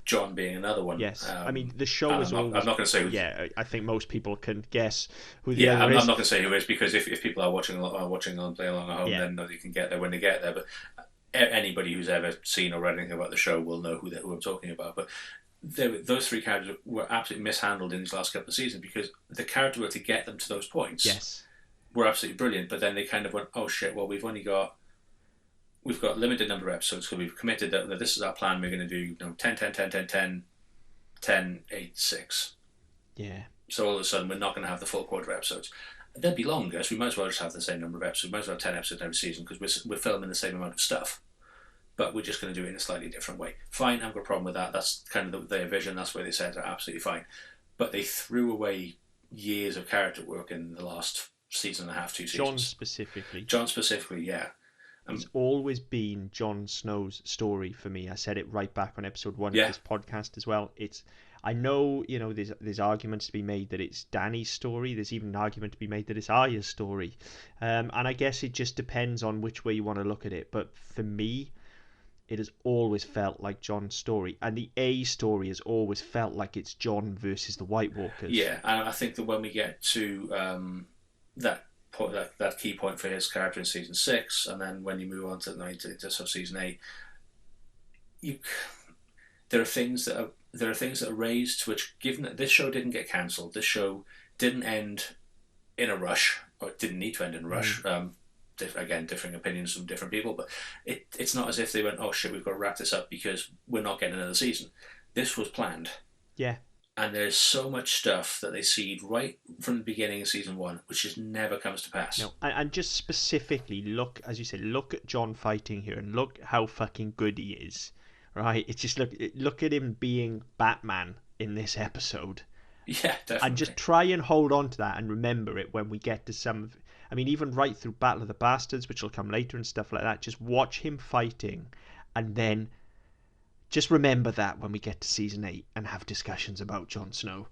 Jon being another one. Yes, I mean the show is always. I'm not going to say who. Yeah, I think most people can guess who the other I'm is. not going to say who it is because if people are watching along, playing along at home, then they can get there when they get there. But anybody who's ever seen or read anything about the show will know who I'm talking about. But those three characters were absolutely mishandled in these last couple of seasons because the character work to get them to those points were absolutely brilliant. But then they kind of went, oh shit, well we've got a limited number of episodes because we've committed that this is our plan. We're going to do 10, 10, 10, 10, 10, 10, 8, 6. Yeah. So all of a sudden we're not going to have the full quarter episodes. They'd be longer, so we might as well just have the same number of episodes. We might as well have 10 episodes every season because we're filming the same amount of stuff. But we're just going to do it in a slightly different way. Fine, I've got a problem with that. That's kind of their vision. That's where they said they're absolutely fine. But they threw away years of character work in the last season and a half, 2 seasons. Jon specifically, yeah. It's always been Jon Snow's story for me. I said it right back on episode 1 of this podcast as well. I know, there's arguments to be made that it's Dany's story. There's even an argument to be made that it's Arya's story. And I guess it just depends on which way you want to look at it. But for me, it has always felt like Jon's story. And the A story has always felt like it's Jon versus the White Walkers. Yeah, and I think that when we get to that key point for his character in season 6, and then when you move on to season 8, there are things that are raised which, given that this show didn't get cancelled, this show didn't end in a rush, or it didn't need to end in a rush. Again, differing opinions from different people, but it's not as if they went, oh shit, we've got to wrap this up because we're not getting another season. This was planned. Yeah. And there's so much stuff that they seed right from the beginning of season 1, which just never comes to pass. No, and just specifically look, as you said, look at Jon fighting here and look how fucking good he is. Right? It's just look at him being Batman in this episode. Yeah, definitely. And just try and hold on to that and remember it when we get to some of... I mean, even right through Battle of the Bastards, which will come later and stuff like that, just watch him fighting and then just remember that when we get to season 8 and have discussions about Jon Snow.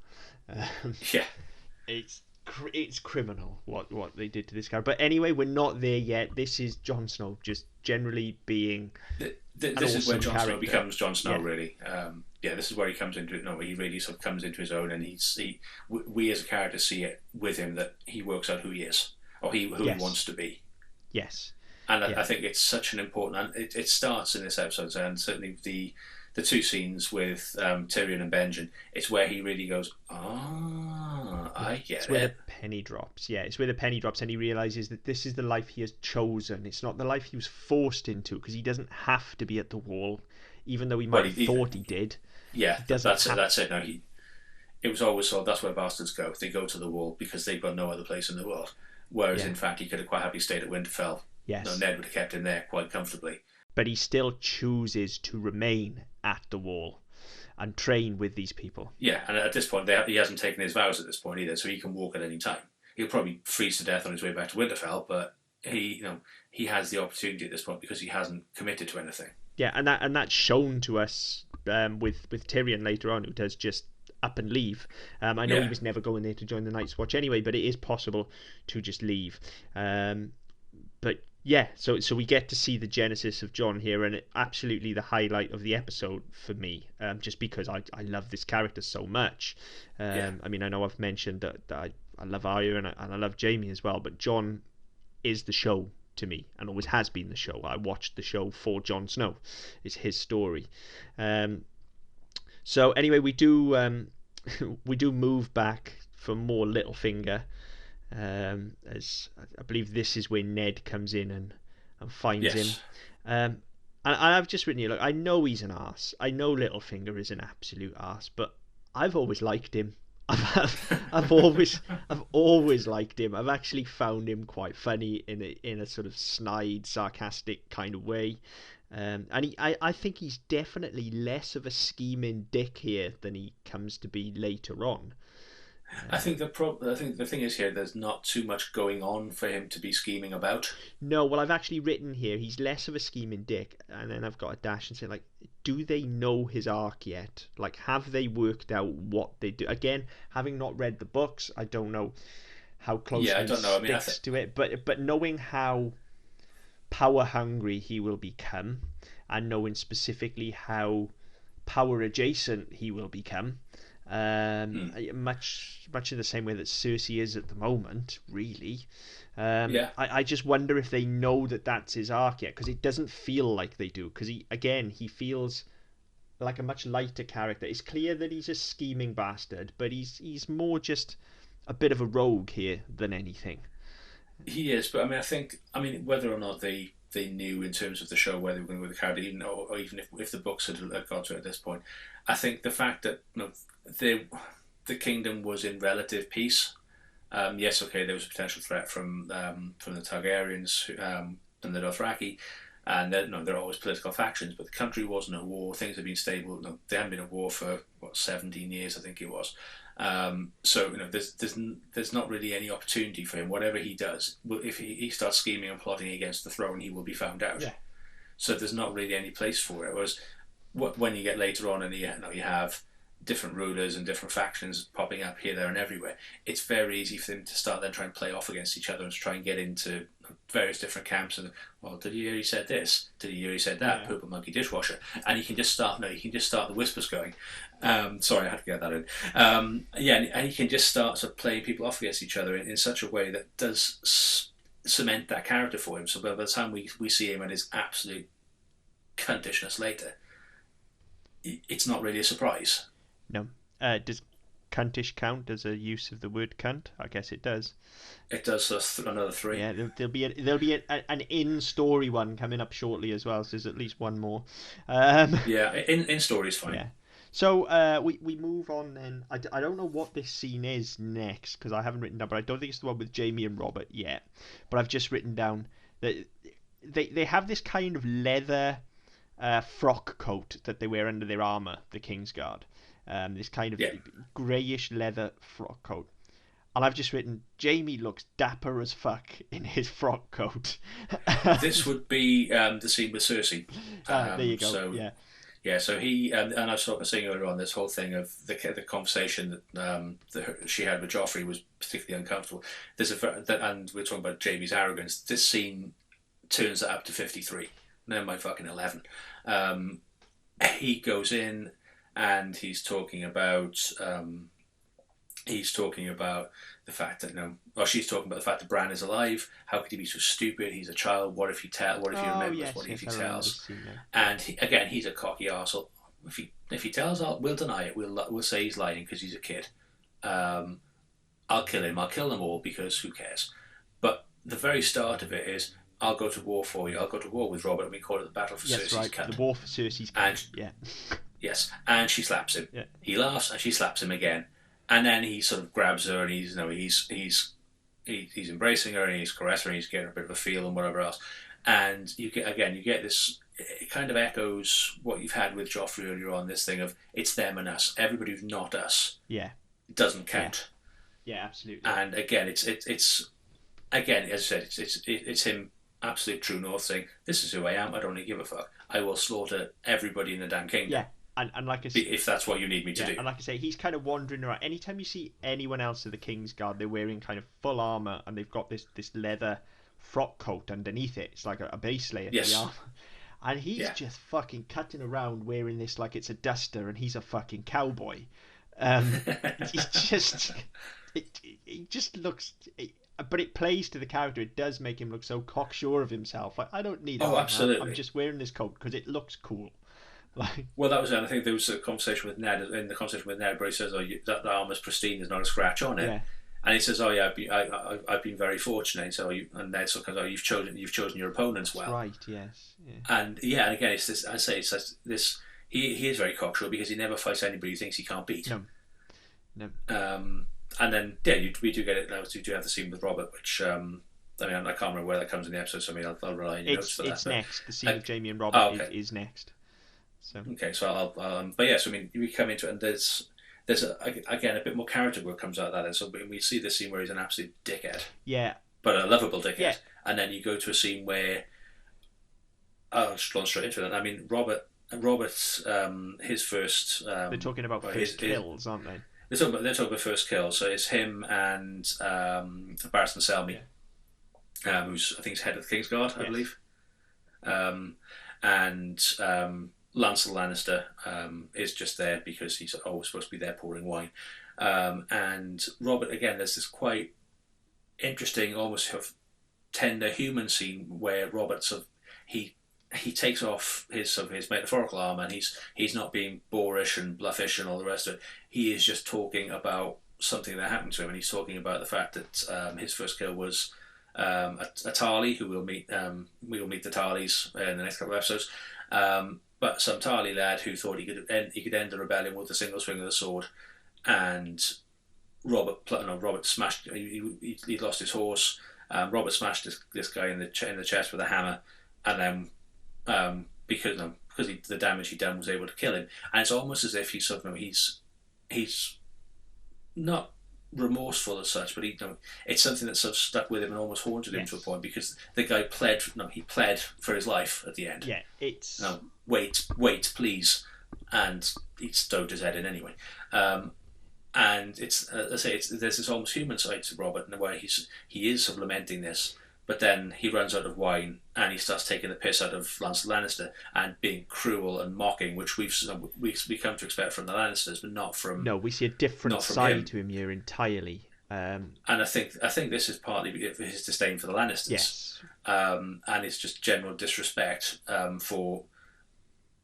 Yeah. It's criminal what they did to this guy. But anyway, we're not there yet. This is Jon Snow just generally being... This is where Jon Snow becomes Jon Snow, really. This is where he comes into it. No, he really sort of comes into his own, and we as a character see it with him that he works out who he is, or who he wants to be. Yes. And I think it's such an important... And it starts in this episode, and certainly the 2 scenes with Tyrion and Benjen, it's where he really goes, I get it. It's where the penny drops. Yeah, it's where the penny drops, and he realises that this is the life he has chosen. It's not the life he was forced into, because he doesn't have to be at the wall, even though he might have thought he did. Yeah, that's it. No, it was always told that's where bastards go. They go to the wall because they've got no other place in the world. Whereas, in fact, he could have quite happily stayed at Winterfell. Yes. No, Ned would have kept him there quite comfortably. But he still chooses to remain at the wall and train with these people. Yeah, and at this point, he hasn't taken his vows at this point either, so he can walk at any time. He'll probably freeze to death on his way back to Winterfell, but he has the opportunity at this point because he hasn't committed to anything. Yeah, and that's shown to us with Tyrion later on, who does just up and leave. I know he was never going there to join the Night's Watch anyway, but it is possible to just leave. But yeah, so we get to see the genesis of Jon here, and absolutely the highlight of the episode for me, just because I love this character so much. I mean, I know I've mentioned that I love Arya and I love Jaime as well, but Jon is the show to me, and always has been the show. I watched the show for Jon Snow. It's his story. So anyway, we do move back for more Littlefinger. As I believe this is where Ned comes in and finds him. And I've just written here, look, I know he's an arse. I know Littlefinger is an absolute arse, but I've always liked him. I've always liked him. I've actually found him quite funny in a sort of snide, sarcastic kind of way. And I think he's definitely less of a scheming dick here than he comes to be later on. I think the thing is here, there's not too much going on for him to be scheming about. No, well, I've actually written here, he's less of a scheming dick, and then I've got a dash and say, like, do they know his arc yet? Like, have they worked out what they do? Again, having not read the books, I don't know how closely he sticks to it, but knowing how power hungry he will become, and knowing specifically how power adjacent he will become, much in the same way that Cersei is at the moment, really. Yeah. I just wonder if they know that that's his arc yet, because it doesn't feel like they do. Because he feels like a much lighter character. It's clear that he's a scheming bastard, but he's more just a bit of a rogue here than anything. He is, but I mean, whether or not they knew in terms of the show where they were going to go with the character, or even if the books had got to it at this point, I think the fact that the kingdom was in relative peace. Yes, okay, there was a potential threat from the Targaryens and the Dothraki, and there are always political factions, but the country wasn't at war. Things had been stable. No, they hadn't been at war for 17 years, I think it was. So there's not really any opportunity for him. Whatever he does, if he starts scheming and plotting against the throne, he will be found out. Yeah. So there's not really any place for it. Whereas when you get later on and you have different rulers and different factions popping up here, there, and everywhere, it's very easy for them to start then trying to play off against each other and to try and get into various different camps. And did you hear he said this? Did you hear he said that? Yeah. Purple monkey dishwasher, and you can just start the whispers going. Sorry, I had to get that in. And you can just start sort of playing people off against each other in such a way that does cement that character for him. So by the time we see him and his absolute cuntishness later, it's not really a surprise. No. Does cuntish count as a use of the word cunt? I guess it does. It does. So another 3. Yeah, there'll be an in-story one coming up shortly as well. So there's at least one more. Yeah, in story is fine. Yeah. So we move on then. I don't know what this scene is next because I haven't written down, but I don't think it's the one with Jamie and Robert yet. But I've just written down that they have this kind of leather frock coat that they wear under their armor, the Kingsguard. This kind of greyish leather frock coat. And I've just written, Jamie looks dapper as fuck in his frock coat. This would be the scene with Cersei. There you go. So, yeah, so he and I was sort of saying earlier on, this whole thing of the conversation that she had with Joffrey was particularly uncomfortable. And we're talking about Jamie's arrogance. This scene turns it up to 53. Never mind fucking 11. He goes in and he's talking about the fact that she's talking about the fact that Bran is alive. How could he be so stupid? He's a child. What if he remembers? Yes, what if he tells? And he's a cocky arsehole. If he tells, we'll deny it. We'll say he's lying because he's a kid. I'll kill him. I'll kill them all because who cares? But the very start of it is, I'll go to war for you. I'll go to war with Robert. We call it the battle for Cersei's right. cunt. The war for Cersei's cunt. Yeah. Yes, and she slaps him. Yeah. He laughs and she slaps him again, and then he sort of grabs her and he's embracing her and he's caressing her. And he's getting a bit of a feel and whatever else. And you get this. It kind of echoes what you've had with Joffrey earlier on. This thing of it's them and us. Everybody who's not us, doesn't count. Yeah, absolutely. And again, it's again, as I said, it's him. Absolute true north saying, this is who I am, I don't really give a fuck. I will slaughter everybody in the damn kingdom. Yeah, and like I say, if that's what you need me to do. And like I say, he's kind of wandering around. Anytime you see anyone else of the Kingsguard, they're wearing kind of full armour and they've got this leather frock coat underneath it. It's like a base layer for the armour. And he's just fucking cutting around wearing this like it's a duster and he's a fucking cowboy. He just looks... But it plays to the character. It does make him look so cocksure of himself. I don't need it. Absolutely. I'm just wearing this coat because it looks cool. Well, that was it. I think there was a conversation with Ned. In the conversation with Ned, where he says, that the armour's pristine, there's not a scratch on it. Yeah. And he says, I've been very fortunate. And Ned sort of goes, you've chosen your opponents well. That's right, yes. Yeah. And again, it's this. I say, it's this. He is very cocksure because he never fights anybody he thinks he can't beat. No. And then, we do get it now. We do have the scene with Robert, which, I can't remember where that comes in the episode, so I'll rely on your notes for that. It's next. The scene of Jamie and Robert is next. So. Okay, so we come into it, and there's again a bit more character work comes out of that. And so we see this scene where he's an absolute dickhead. Yeah. But a lovable dickhead. Yeah. And then you go to a scene where, I'll just run straight into it. Robert's, his first... they're talking about first kills, aren't they? They're talking about first kill. So it's him and Barristan Selmy, who's I think he's head of the Kingsguard, I believe. And Lancel Lannister is just there because he's always supposed to be there pouring wine. And Robert, again, there's this quite interesting, almost sort of tender human scene where Robert sort of, he takes off his metaphorical armor, and he's not being boorish and bluffish and all the rest of it. He is just talking about something that happened to him, and he's talking about the fact that his first kill was a Tarly, who we'll meet the Tarlys in the next couple of episodes. But some Tarly lad who thought he could end the rebellion with a single swing of the sword, and Robert smashed. He lost his horse. Robert smashed this guy in the chest with a hammer, and then because the damage he'd done was able to kill him. And it's almost as if he's not remorseful as such, but it's something that sort of stuck with him and almost haunted him to a point, because the guy pled for his life at the end. Yeah, it's wait, please, and he stowed his head in anyway. And it's, as I say, there's this almost human side to Robert, in the way he is sort of lamenting this, but then he runs out of wine and he starts taking the piss out of Lancel Lannister and being cruel and mocking, which we come to expect from the Lannisters, but not from. No, we see a different side to him here entirely. And I think this is partly his disdain for the Lannisters. Yes. And it's just general disrespect for.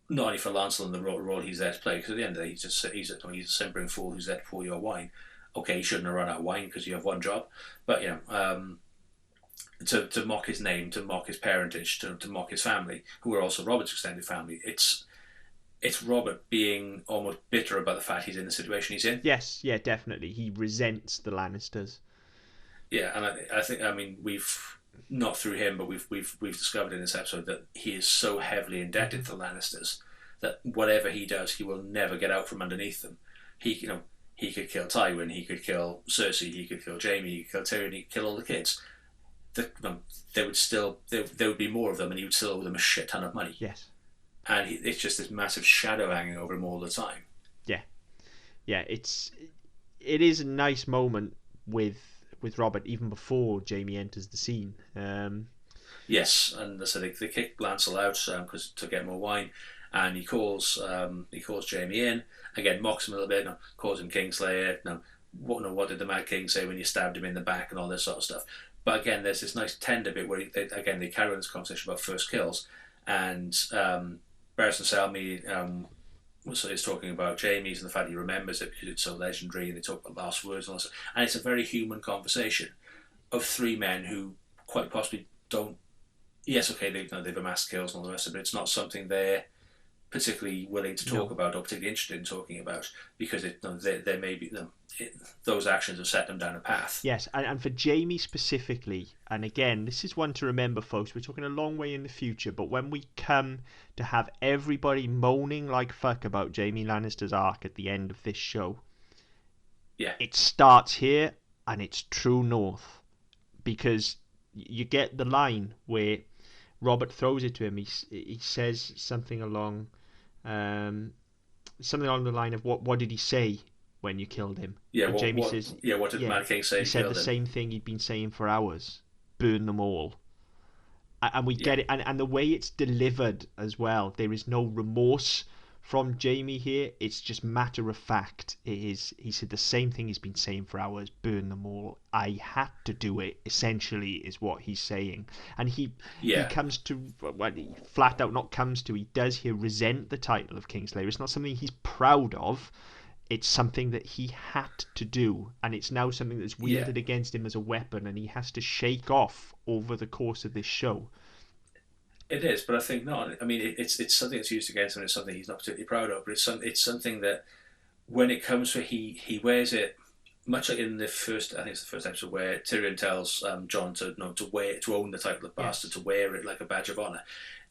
Not only for Lancel and the role he's there to play, because at the end of the day, he's a simpering fool who's there to pour your wine. Okay, he shouldn't have run out of wine because you have one job, but to mock his name, to mock his parentage, to mock his family, who are also Robert's extended family. It's Robert being almost bitter about the fact he's in the situation he's in. Yes, yeah, definitely. He resents the Lannisters. Yeah, and I think we've. Not through him, but we've discovered in this episode that he is so heavily indebted to the Lannisters that whatever he does, he will never get out from underneath them. He could kill Tywin, he could kill Cersei, he could kill Jaime, he could kill Tyrion, he could kill all the kids. There would be more of them, and he would still owe them a shit ton of money. Yes, and it's just this massive shadow hanging over him all the time. Yeah, it is a nice moment with Robert even before Jaime enters the scene. Yes, and so they kick Lancel out to get more wine, and he calls Jaime in again, mocks him a little bit, calls him Kingslayer. What did the Mad King say when you stabbed him in the back and all this sort of stuff. But again, there's this nice tender bit where they carry on this conversation about first kills, and Barristan Selmy is talking about Jaime's and the fact he remembers it because it's so legendary, and they talk about last words and all that. And it's a very human conversation of three men who quite possibly don't. Yes, okay, they've amassed kills and all the rest of it. It's not something they're particularly willing to talk about or particularly interested in talking about, because they may be those actions have set them down a path. Yes, and for Jaime specifically, and again, this is one to remember, folks. We're talking a long way in the future, but when we come to have everybody moaning like fuck about Jaime Lannister's arc at the end of this show, it starts here and it's true north, because you get the line where Robert throws it to him. He says something along the line of what did he say when you killed him? Yeah, and Jaime says, what did Mad King say? He said the same thing he'd been saying for hours: burn them all. And we get it, and the way it's delivered as well. There is no remorse from Jaime here. It's just matter of fact. He said the same thing he's been saying for hours: burn them all. I had to do it, essentially, is what he's saying. And he comes to, he flat out not comes to, he does here resent the title of Kingslayer. It's not something he's proud of. It's something that he had to do, and it's now something that's wielded against him as a weapon, and he has to shake off over the course of this show. It is, but I think not. I mean, it's something that's used against him. It's something he's not particularly proud of, but it's something that when it comes to he wears it, much like in the first, I think it's the first episode where Tyrion tells Jon to own the title of bastard, to wear it like a badge of honor.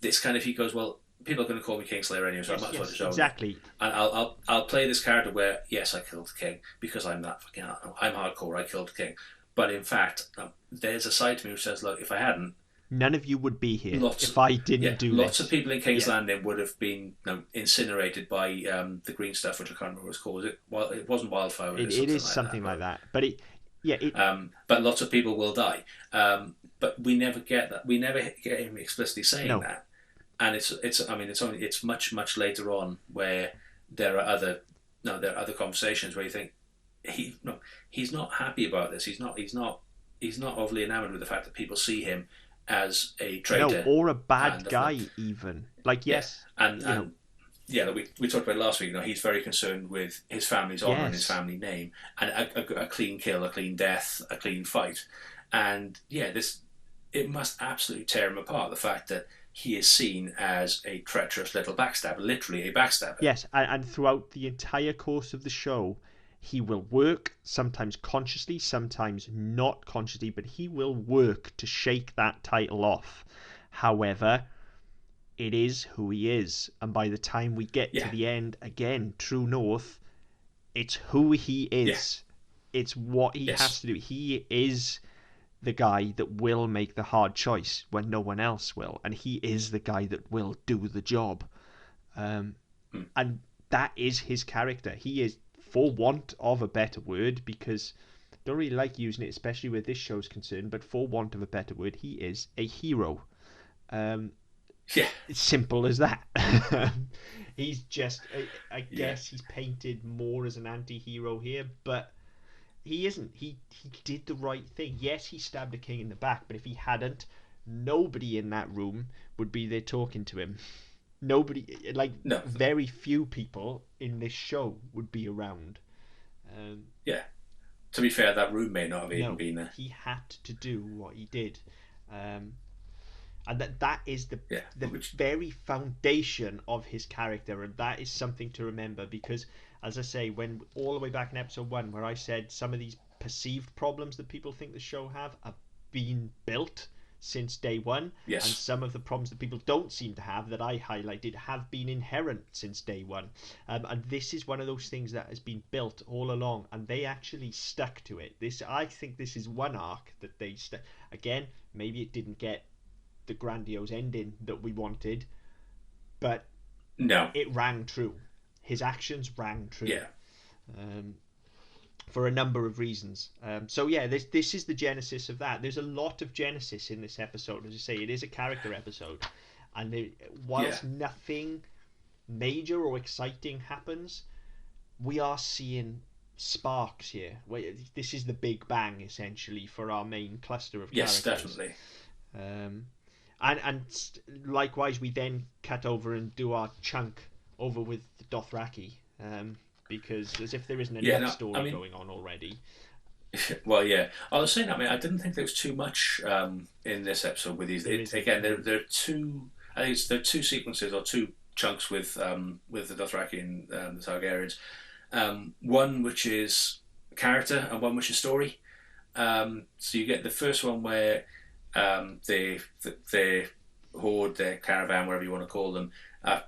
It's kind of, he goes, well, people are going to call me Kingslayer anyway, so I might as well just own exactly. it. And I'll play this character where, yes, I killed the king because I'm that fucking, I'm hardcore. I killed the king, but in fact, there's a side to me which says, look, if I hadn't, none of you would be here if I didn't do lots this. of people in King's Landing would have been incinerated by the green stuff, which I can't remember what it's called. It wasn't wildfire. It is something like that. But but lots of people will die. But we never get that. We never get him explicitly saying that. and it's much later on where there are other conversations where you think he's not happy about this. He's not overly enamored with the fact that people see him as a traitor, or a bad guy, even. Like, yes, and we talked about it last week. He's very concerned with his family's honor and his family name, and a clean kill, a clean death, a clean fight, and it must absolutely tear him apart. The fact that he is seen as a treacherous little backstabber, literally a backstabber. Yes, and throughout the entire course of the show, he will work, sometimes consciously, sometimes not consciously, but he will work to shake that title off. However, it is who he is, and by the time we get to the end, again, True North, it's who he is. It's what he has to do. He is the guy that will make the hard choice when no one else will, and he is the guy that will do the job. And that is his character. He is, for want of a better word, because I don't really like using it, especially where this show's concerned, but for want of a better word, he is a hero. It's simple as that. He's just, I guess he's painted more as an anti-hero here, but he isn't. He did the right thing. Yes, he stabbed a king in the back, but if he hadn't, nobody in that room would be there talking to him. Nobody, very few people in this show would be around. To be fair, that room may not have even been there. He had to do what he did. And that is the very foundation of his character, and that is something to remember, because, as I say, when all the way back in episode 1, where I said some of these perceived problems that people think the show have been built since day one, and some of the problems that people don't seem to have that I highlighted have been inherent since day one, and this is one of those things that has been built all along, and they actually stuck to it. I think this is one arc that they again, maybe it didn't get the grandiose ending that we wanted, but it rang true. His actions rang true. For a number of reasons. This is the genesis of that. There's a lot of genesis in this episode. As you say, it is a character episode, and whilst nothing major or exciting happens, we are seeing sparks here. This is the big bang, essentially, for our main cluster of characters. Yes, definitely. And likewise, we then cut over and do our chunk over with Dothraki, because as if there isn't enough story going on already. Well, I was saying, I didn't think there was too much in this episode with these. There are two. I think there are two sequences or two chunks with the Dothraki and the Targaryens. One which is character and one which is story. So you get the first one where they horde, their caravan, whatever you want to call them,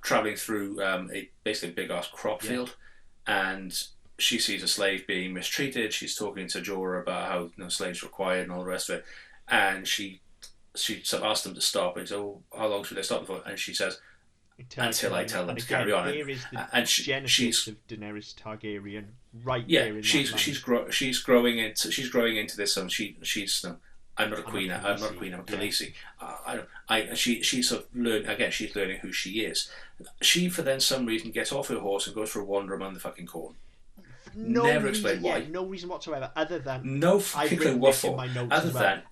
travelling through basically a big ass crop field, and she sees a slave being mistreated. She's talking to Jorah about how slaves are required and all the rest of it, and she sort of asks them to stop. And so, how long should they stop for? And she says, until I tell them to carry on. There is the genesis of Daenerys Targaryen right there. She's growing into this. She's I'm not a queen. I'm not a queen. I'm a Khaleesi. She's sort of she's learning who she is. She, for then some reason, gets off her horse and goes for a wander among the fucking corn. Never explained why. Yeah, no reason whatsoever, other than no fucking clue what for.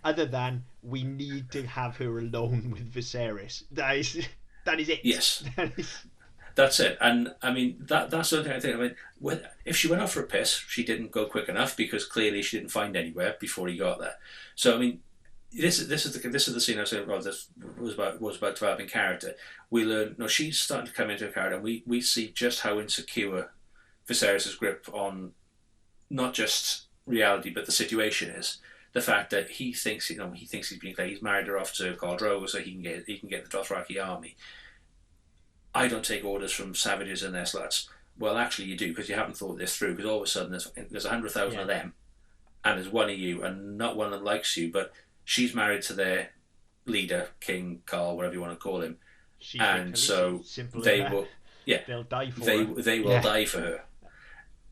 Other than we need to have her alone with Viserys. That is it. Yes. That's it. And I mean that's the thing I think. I mean, if she went off for a piss, she didn't go quick enough because clearly she didn't find anywhere before he got there. So I mean, this is the scene I was saying. Well, this was about developing character. We learn. No, she's starting to come into a character, and we see just how insecure Viserys' grip on not just reality but the situation is. The fact that he thinks he's being played. He's married her off to Khal Drogo so he can get the Dothraki army. I don't take orders from savages and their sluts. Well, actually, you do, because you haven't thought this through. Because all of a sudden, there's 100,000 of them, and there's one of you, and not one of them likes you. But she's married to their leader, King Carl, whatever you want to call him, and so they will. Yeah, they'll die for her. They will die for her.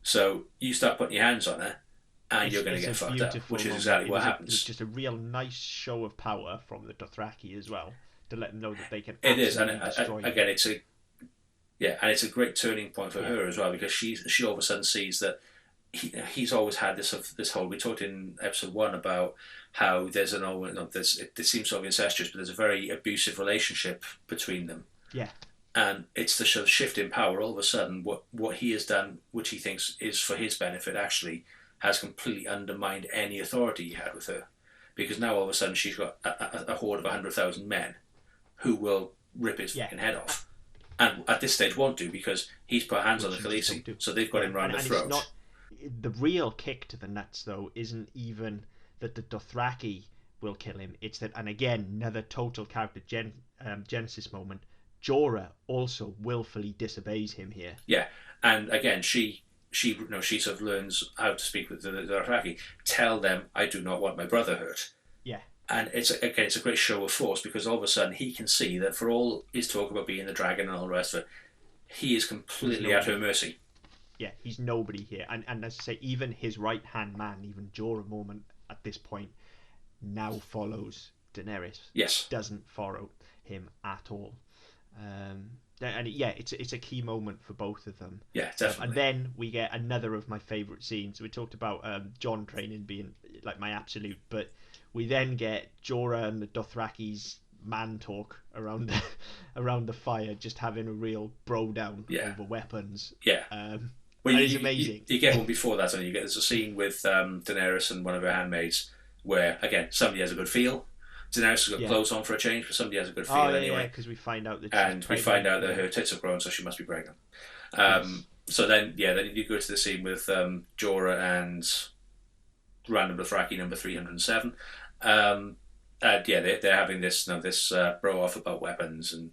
So you start putting your hands on her, and you're going to get fucked up, which is exactly what happens. It's just a real nice show of power from the Dothraki as well. to let them know that they can. It is, and destroy again, it's a great turning point for her as well, because she all of a sudden sees that he's always had this whole. We talked in episode 1 about how there's it seems sort of incestuous, but there's a very abusive relationship between them. Yeah. And it's the sort of shift in power. All of a sudden, what he has done, which he thinks is for his benefit, actually has completely undermined any authority he had with her. Because now all of a sudden she's got a horde of 100,000 men who will rip his fucking head off. And at this stage won't do, because he's put hands on the Khaleesi, so they've got him round the throat. The real kick to the nuts, though, isn't even that the Dothraki will kill him. It's that, and again, another total character Genesis moment, Jorah also willfully disobeys him here. Yeah, and again, she sort of learns how to speak with the Dothraki. Tell them I do not want my brother hurt. Yeah. And it's a great show of force, because all of a sudden he can see that for all his talk about being the dragon and all the rest of it, he is completely at her mercy. Yeah, he's nobody here. And as I say, even his right-hand man, even Jorah moment at this point, now follows Daenerys. Yes. Doesn't follow him at all. It's a key moment for both of them. Yeah, definitely. And then we get another of my favourite scenes. We talked about Jon training being like my absolute, but we then get Jorah and the Dothraki's man talk around the fire, just having a real bro down over weapons. Yeah. Well, it's amazing. You get one before that, and there's a scene with Daenerys and one of her handmaids where, again, somebody has a good feel. Daenerys has got clothes on for a change, but somebody has a good feel anyway. Because we find out that her tits have grown, so she must be pregnant. So then you go to the scene with Jorah and random Dothraki number 307. They're having this bro off about weapons and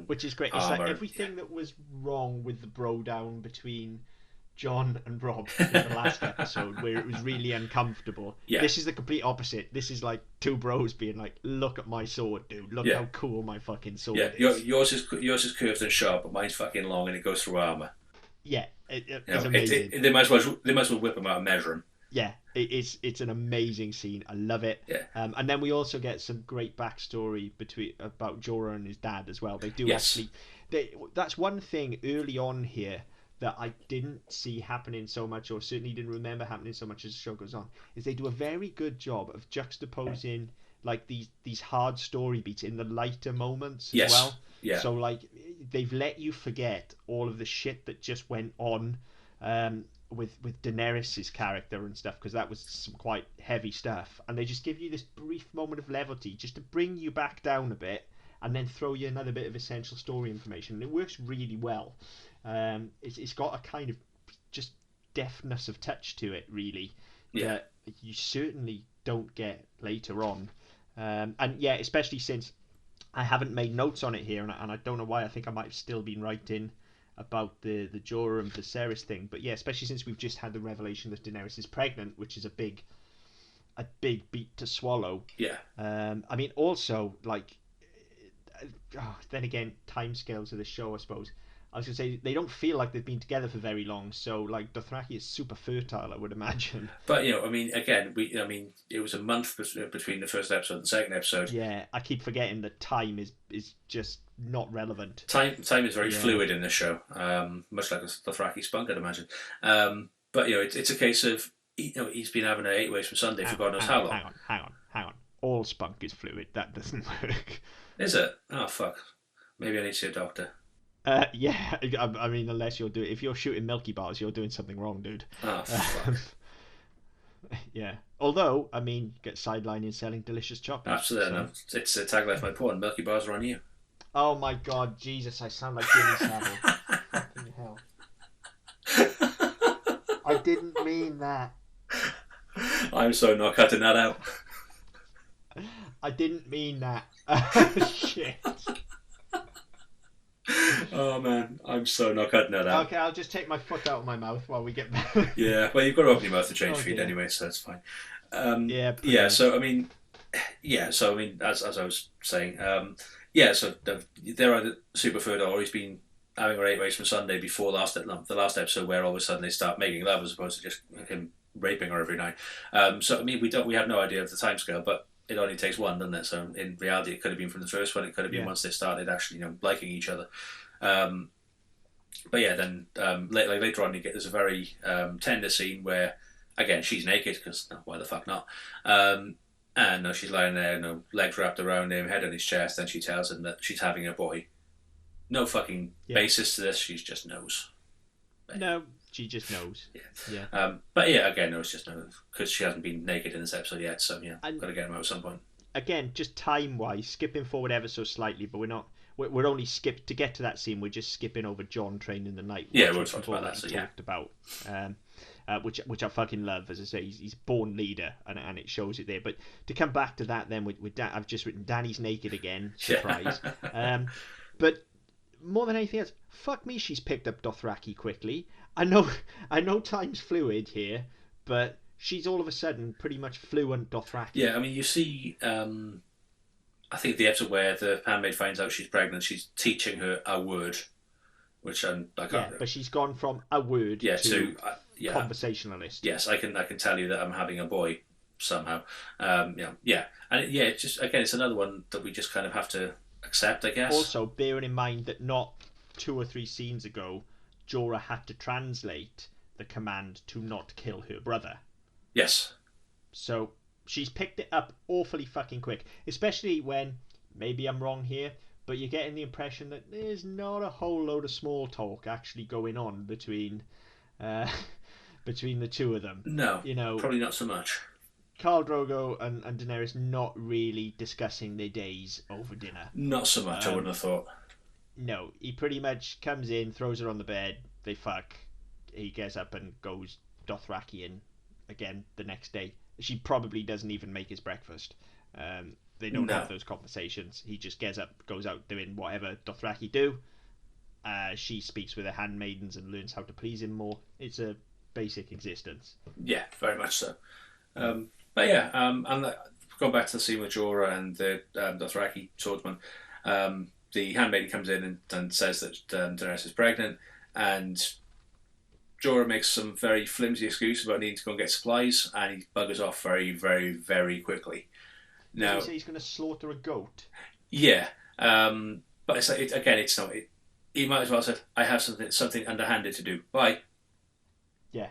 which is great. It's like everything that was wrong with the bro down between Jon and Rob in the last episode, where it was really uncomfortable. Yeah. This is the complete opposite. This is like two bros being like, "Look at my sword, dude. Look how cool my fucking sword is." Yours is curved and sharp, but mine's fucking long and it goes through armor. Yeah, it's amazing. They might as well whip them out and measure them. Yeah, it's an amazing scene. I love it. Yeah. And then we also get some great backstory about Jorah and his dad as well. They do actually. That's one thing early on here that I didn't see happening so much, or certainly didn't remember happening so much as the show goes on, is they do a very good job of juxtaposing like these hard story beats in the lighter moments as well. Yeah. So like they've let you forget all of the shit that just went on with Daenerys' character and stuff, because that was some quite heavy stuff, and they just give you this brief moment of levity just to bring you back down a bit, and then throw you another bit of essential story information, and it works really well. It's got a kind of just deftness of touch to it, really, that you certainly don't get later on. Especially since I haven't made notes on it here, and I don't know why. I think I might have still been writing about the Jorah and Viserys thing, but especially since we've just had the revelation that Daenerys is pregnant, which is a big beat to swallow. Yeah. I mean, also like, then again, timescales of the show, I suppose. I was going to say, they don't feel like they've been together for very long, so like Dothraki is super fertile, I would imagine. But I mean, again, it was a month between the first episode and the second episode. Yeah, I keep forgetting that time is just not relevant. Time is very fluid in this show, much like a Dothraki spunk, I'd imagine. But it's a case of he's been having an 8 ways from Sunday for God knows how long. Hang on. All spunk is fluid. That doesn't work. Is it? Oh fuck. Maybe I need to see a doctor. I mean, unless if you're shooting Milky Bars, you're doing something wrong, dude. Oh, fuck. Yeah. Although, I mean, get sidelined selling delicious chocolates. Absolutely. So. It's a tagline for my porn. Milky Bars are on you. Oh my God, Jesus! I sound like Jimmy Savile. Fucking hell. I didn't mean that. I'm so not cutting that out. I didn't mean that. Shit. Oh man, I'm so not cutting that out. Okay, I'll just take my foot out of my mouth while we get back. Yeah, well, you've got to open your mouth to change feed anyway, so that's fine. So I mean, as I was saying, so there are the super fertile, or he's been having her 8 ways from Sunday before the last episode, where all of a sudden they start making love as opposed to just him raping her every night. So I mean, we have no idea of the timescale, but it only takes one, doesn't it? So in reality, it could have been from the first one. It could have been Yeah. once they started actually, liking each other. But yeah, then later on, there's a very tender scene where, again, she's naked because why the fuck not? And she's lying there, legs wrapped around him, head on his chest, and she tells him that she's having a boy. No fucking basis to this. She just knows. No, she just knows. Yeah. But yeah, again, no, it's just no, because she hasn't been naked in this episode yet. So yeah, And- got to get him out at some point. Again, just time-wise, skipping forward ever so slightly, but we're not. We're only to get to that scene. We're just skipping over John training the night. Yeah, we'll talk about that. So yeah, talked about. Which I fucking love. As I say, he's born leader, and it shows it there. But to come back to that, then with Dan, I've just written Danny's naked again. Surprise. But more than anything else, fuck me, she's picked up Dothraki quickly. I know time's fluid here, but she's all of a sudden pretty much fluent Dothraki. Yeah, I mean, you see, I think the episode where the handmaid finds out she's pregnant, she's teaching her a word, which I can't. Yeah, but she's gone from a word to conversationalist. Yes, I can tell you that I'm having a boy somehow. And it's just, again, it's another one that we just kind of have to accept, I guess. Also, bearing in mind that not 2 or 3 scenes ago, Jorah had to translate the command to not kill her brother. Yes. So she's picked it up awfully fucking quick, especially when, maybe I'm wrong here, but you're getting the impression that there's not a whole load of small talk actually going on between the two of them. No, probably not so much. Khal Drogo and Daenerys not really discussing their days over dinner. Not so much, I wouldn't have thought. No, he pretty much comes in, throws her on the bed, they fuck, he gets up and goes Dothrakian again the next day. She probably doesn't even make his breakfast. They don't have those conversations. He just gets up, goes out doing whatever Dothraki do. She speaks with her handmaidens and learns how to please him more. It's a basic existence. Yeah, very much so. But yeah, and going back to the scene with Jorah and the Dothraki swordsman, the handmaiden comes in and says that Daenerys is pregnant, and Jorah makes some very flimsy excuse about needing to go and get supplies, and he buggers off very, very, very quickly. Now, Did he say he's going to slaughter a goat? Yeah, but it's like, again, it's not. He might as well have said, "I have something underhanded to do." Bye. Yeah.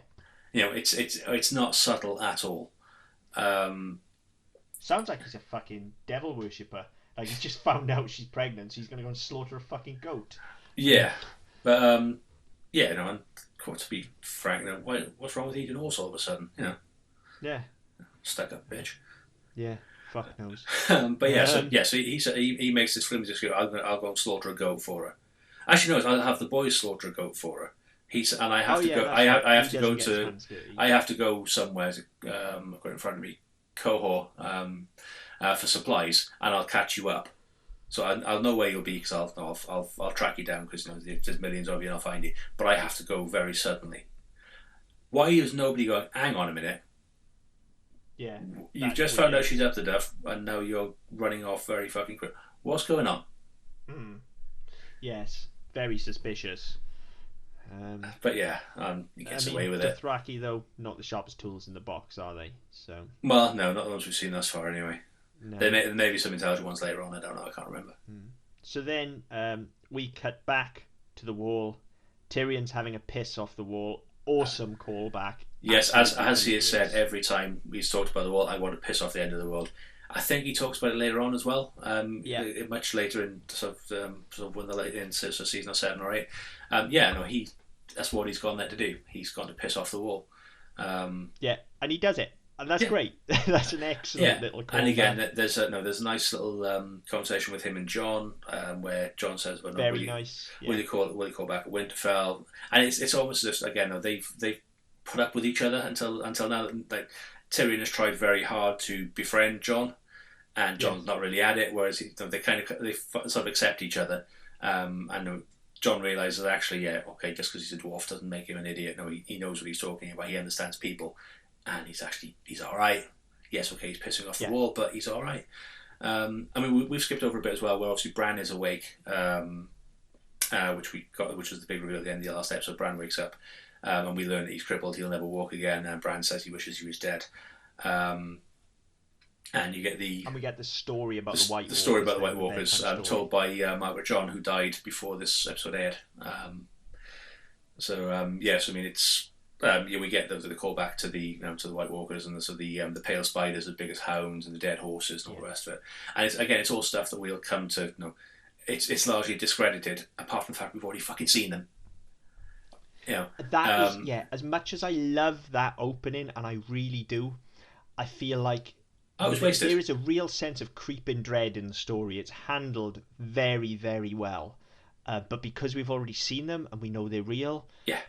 It's not subtle at all. Sounds like he's a fucking devil worshipper. Like he's just found out she's pregnant, so he's going to go and slaughter a fucking goat. Yeah, but and to be frank, what's wrong with eating a horse all of a sudden? Yeah. Stuck up bitch. Yeah. Fuck knows. But yeah, so he makes this flimsy excuse. I'll go and slaughter a goat for her. Actually, no, I'll have the boys slaughter a goat for her. I have to go somewhere. I've got it in front of me, Cohor, for supplies, and I'll catch you up. So I'll know where you'll be because I'll track you down because there's millions of you and I'll find you. But I have to go very suddenly. Why is nobody going? Hang on a minute. Yeah. You've just found out she's up to death, and now you're running off very fucking quick. What's going on? Yes, very suspicious. But yeah, he gets away with it. Dothraki, though, not the sharpest tools in the box, are they? So. Well, no, not the ones we've seen thus far, anyway. No. There may be some intelligent ones later on. I don't know. I can't remember. So then we cut back to the wall. Tyrion's having a piss off the wall. Awesome callback. Yes, as he has said every time he's talked about the wall, I want to piss off the end of the world. I think he talks about it later on as well. Much later in sort of when in season 7 or 8. That's what he's gone there to do. He's gone to piss off the wall. And he does it, and that's great. That's an excellent little callback. And again, there's a nice little conversation with him and John, where John says, "Well, no, nice. Yeah. Will you call back at Winterfell?" And it's almost just again, they've put up with each other until now. Like Tyrion has tried very hard to befriend John, and John's not really at it. Whereas they sort of accept each other, and John realises that actually, just because he's a dwarf doesn't make him an idiot. No, he knows what he's talking about. He understands people, and he's all right. Yes, okay, he's pissing off the wall, but he's all right. We've skipped over a bit as well, where obviously Bran is awake, which was the big reveal at the end of the last episode. Bran wakes up, and we learn that he's crippled. He'll never walk again. And Bran says he wishes he was dead. and you get the And we get the story about the White Walkers. the story about the White then, Walkers, bedtime story. told by Margaret John, who died before this episode aired. Yes, I mean it's. We get the callback to the to the White Walkers and the pale spiders, the biggest hounds, and the dead horses and all the rest of it. And it's all stuff that we'll come to. It's largely discredited, apart from the fact we've already fucking seen them. That is, as much as I love that opening, and I really do, I feel like it was wasted. There is a real sense of creeping dread in the story. It's handled very, very well. But because we've already seen them and we know they're real, yeah,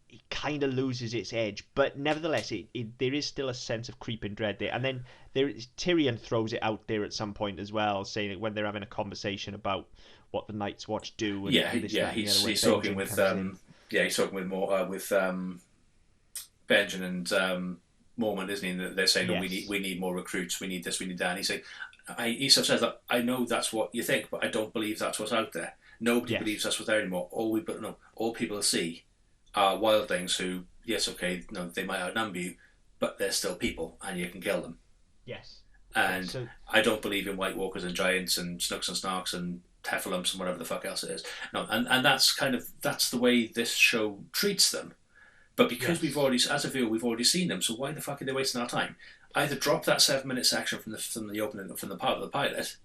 it kind of loses its edge. But nevertheless, there is still a sense of creeping dread there. And then Tyrion throws it out there at some point as well, saying that when they're having a conversation about what the Night's Watch do. And he's talking with he's talking with more with Benjen and Mormont, isn't he? And they're saying, we need more recruits, we need this, we need that. And he's saying, he sort of says that I know that's what you think, but I don't believe that's what's out there. Nobody believes that's what's there anymore. All people see are wildlings who, they might outnumber you, but they're still people, and you can kill them. Yes. And I don't believe in White Walkers and giants and snooks and snarks and heffalumps and whatever the fuck else it is. No, and that's the way this show treats them. But because we've already, as a viewer, we've already seen them, so why the fuck are they wasting our time? Either drop that 7-minute section from the opening, from the part of the pilot,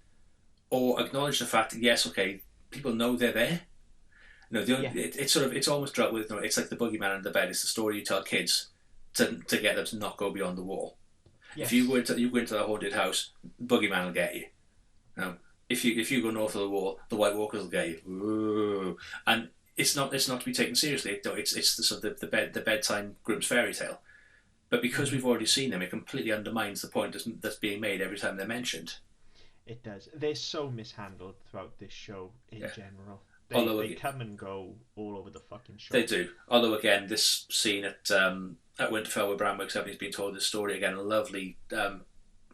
or acknowledge the fact that people know they're there. It's almost dealt with. It's like the boogeyman under the bed. It's the story you tell kids to get them to not go beyond the wall. Yes. If you go into that haunted house, the boogeyman will get you. If you go north of the wall, the White Walkers will get you. Ooh. And it's not to be taken seriously. It's the bedtime Grimm's fairy tale. But because we've already seen them, it completely undermines the point that's being made every time they're mentioned. It does. They're so mishandled throughout this show in general. They come and go all over the fucking show. They do. Although again, this scene at Winterfell where Bran wakes up, he's been told this story again. A lovely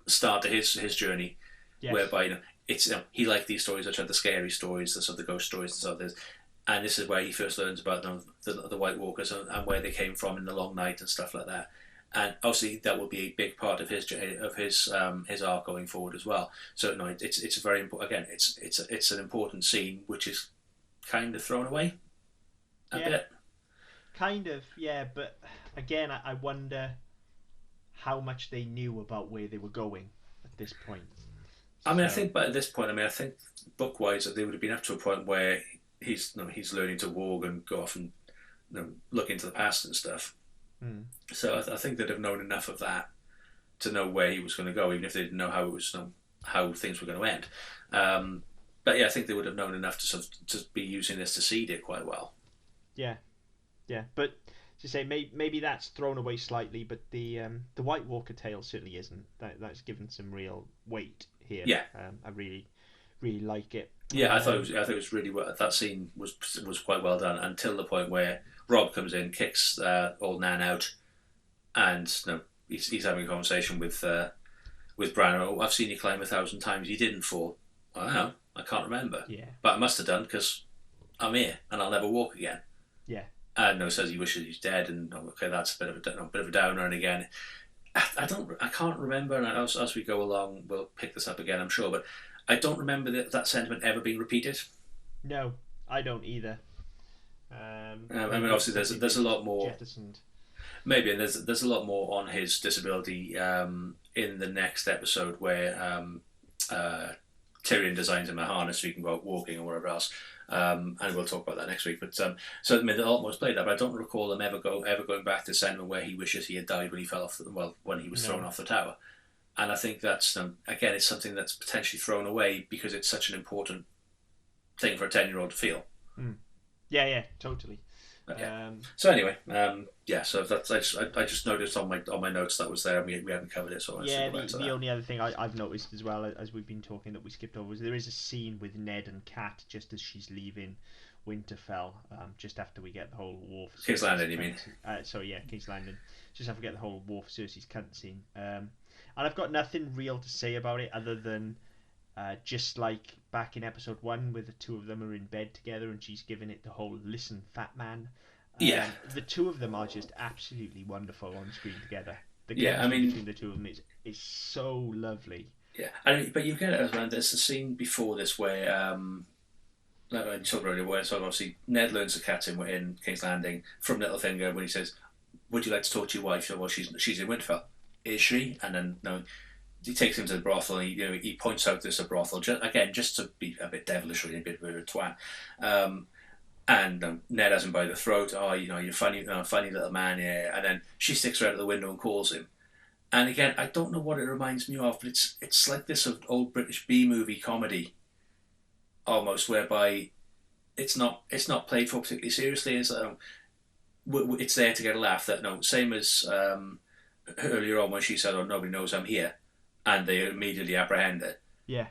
start to his journey, whereby it's he liked these stories, which are the scary stories, the sort of the ghost stories and stuff. And this is where he first learns about the White Walkers and where they came from in the Long Night and stuff like that. And obviously that will be a big part of his arc going forward as well. So it's a very important. Again, it's an important scene which is kind of thrown away a bit. Kind of, yeah. But again, I wonder how much they knew about where they were going at this point. I mean, I think, but at this point, I think book-wise, they would have been up to a point where he's learning to walk and go off and look into the past and stuff. Mm. So I think they'd have known enough of that to know where he was going to go, even if they didn't know how things were going to end. But I think they would have known enough to be using this to seed it quite well. Yeah. But to say maybe that's thrown away slightly, but the White Walker tale certainly isn't. That's given some real weight here. Yeah. I really, really like it. Yeah, I thought it was really well. That scene was quite well done until the point where Rob comes in, kicks old Nan out, and he's having a conversation with Bran. Oh, I've seen you climb 1,000 times. You didn't fall. I don't know. I can't remember. Yeah. But I must have done because I'm here and I'll never walk again. Yeah. And says he wishes he's dead, and that's a bit of a downer. And again, I can't remember. And as we go along, we'll pick this up again, I'm sure. But I don't remember that sentiment ever being repeated. No, I don't either. I mean, obviously, there's a lot more. Jettisoned. Maybe, and there's a lot more on his disability in the next episode where Tyrion designs him a harness so he can go out walking or whatever else. And we'll talk about that next week. But so I mean, a lot more is played that, but I don't recall him ever going back to the sentiment where he wishes he had died when he fell off. When he was thrown off the tower. And I think that's again, it's something that's potentially thrown away because it's such an important thing for a 10-year-old to feel. Mm. Yeah, totally. Okay. So anyway, so that's I just noticed on my notes that was there, and we haven't covered it. So the only other thing I've noticed as well as we've been talking that we skipped over was there is a scene with Ned and Kat just as she's leaving Winterfell, just after we get the whole war for King's Landing, you mean? King's Landing. Just after we get the whole war for Cersei's cunt scene. And I've got nothing real to say about it other than just like back in episode 1 where the two of them are in bed together and she's giving it the whole listen fat man. The two of them are just absolutely wonderful on screen together. The chemistry between the two of them is so lovely. Yeah, but you get it as well. There's a scene before this where like I talked about it, where so obviously Ned learns the cat in King's Landing from Littlefinger when he says, "Would you like to talk to your wife?" So, well, she's in Winterfell. Is she? And then he takes him to the brothel. And he points out there's a brothel just to be a bit devilish, really, a bit of a twat. And Ned has him by the throat. Oh, you're funny, funny little man, yeah. And then she sticks her out of the window and calls him. And again, I don't know what it reminds me of, but it's like this old British B-movie comedy, almost, whereby it's not played for particularly seriously. It's there to get a laugh. That same as earlier on when she said, "Oh, nobody knows I'm here," and they immediately apprehend it. Yeah,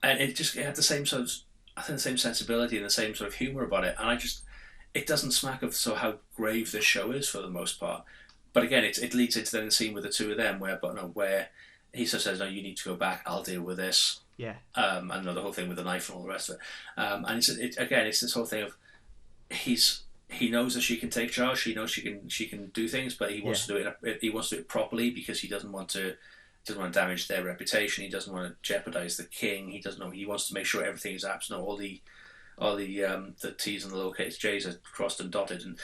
and it had the same sort of, I think, the same sensibility and the same sort of humour about it. And it doesn't smack of how grave this show is for the most part. But again, it leads into then the scene with the two of them where he sort of says, "No, you need to go back. I'll deal with this." Yeah. And the whole thing with the knife and all the rest of it. And it's this whole thing of he knows that she can take charge. She knows she can do things, but he wants to do it. He wants to do it properly because he doesn't want to damage their reputation. He doesn't want to jeopardize the king. He doesn't know. He wants to make sure everything is absolute. All the T's and the lowercase J's are crossed and dotted, and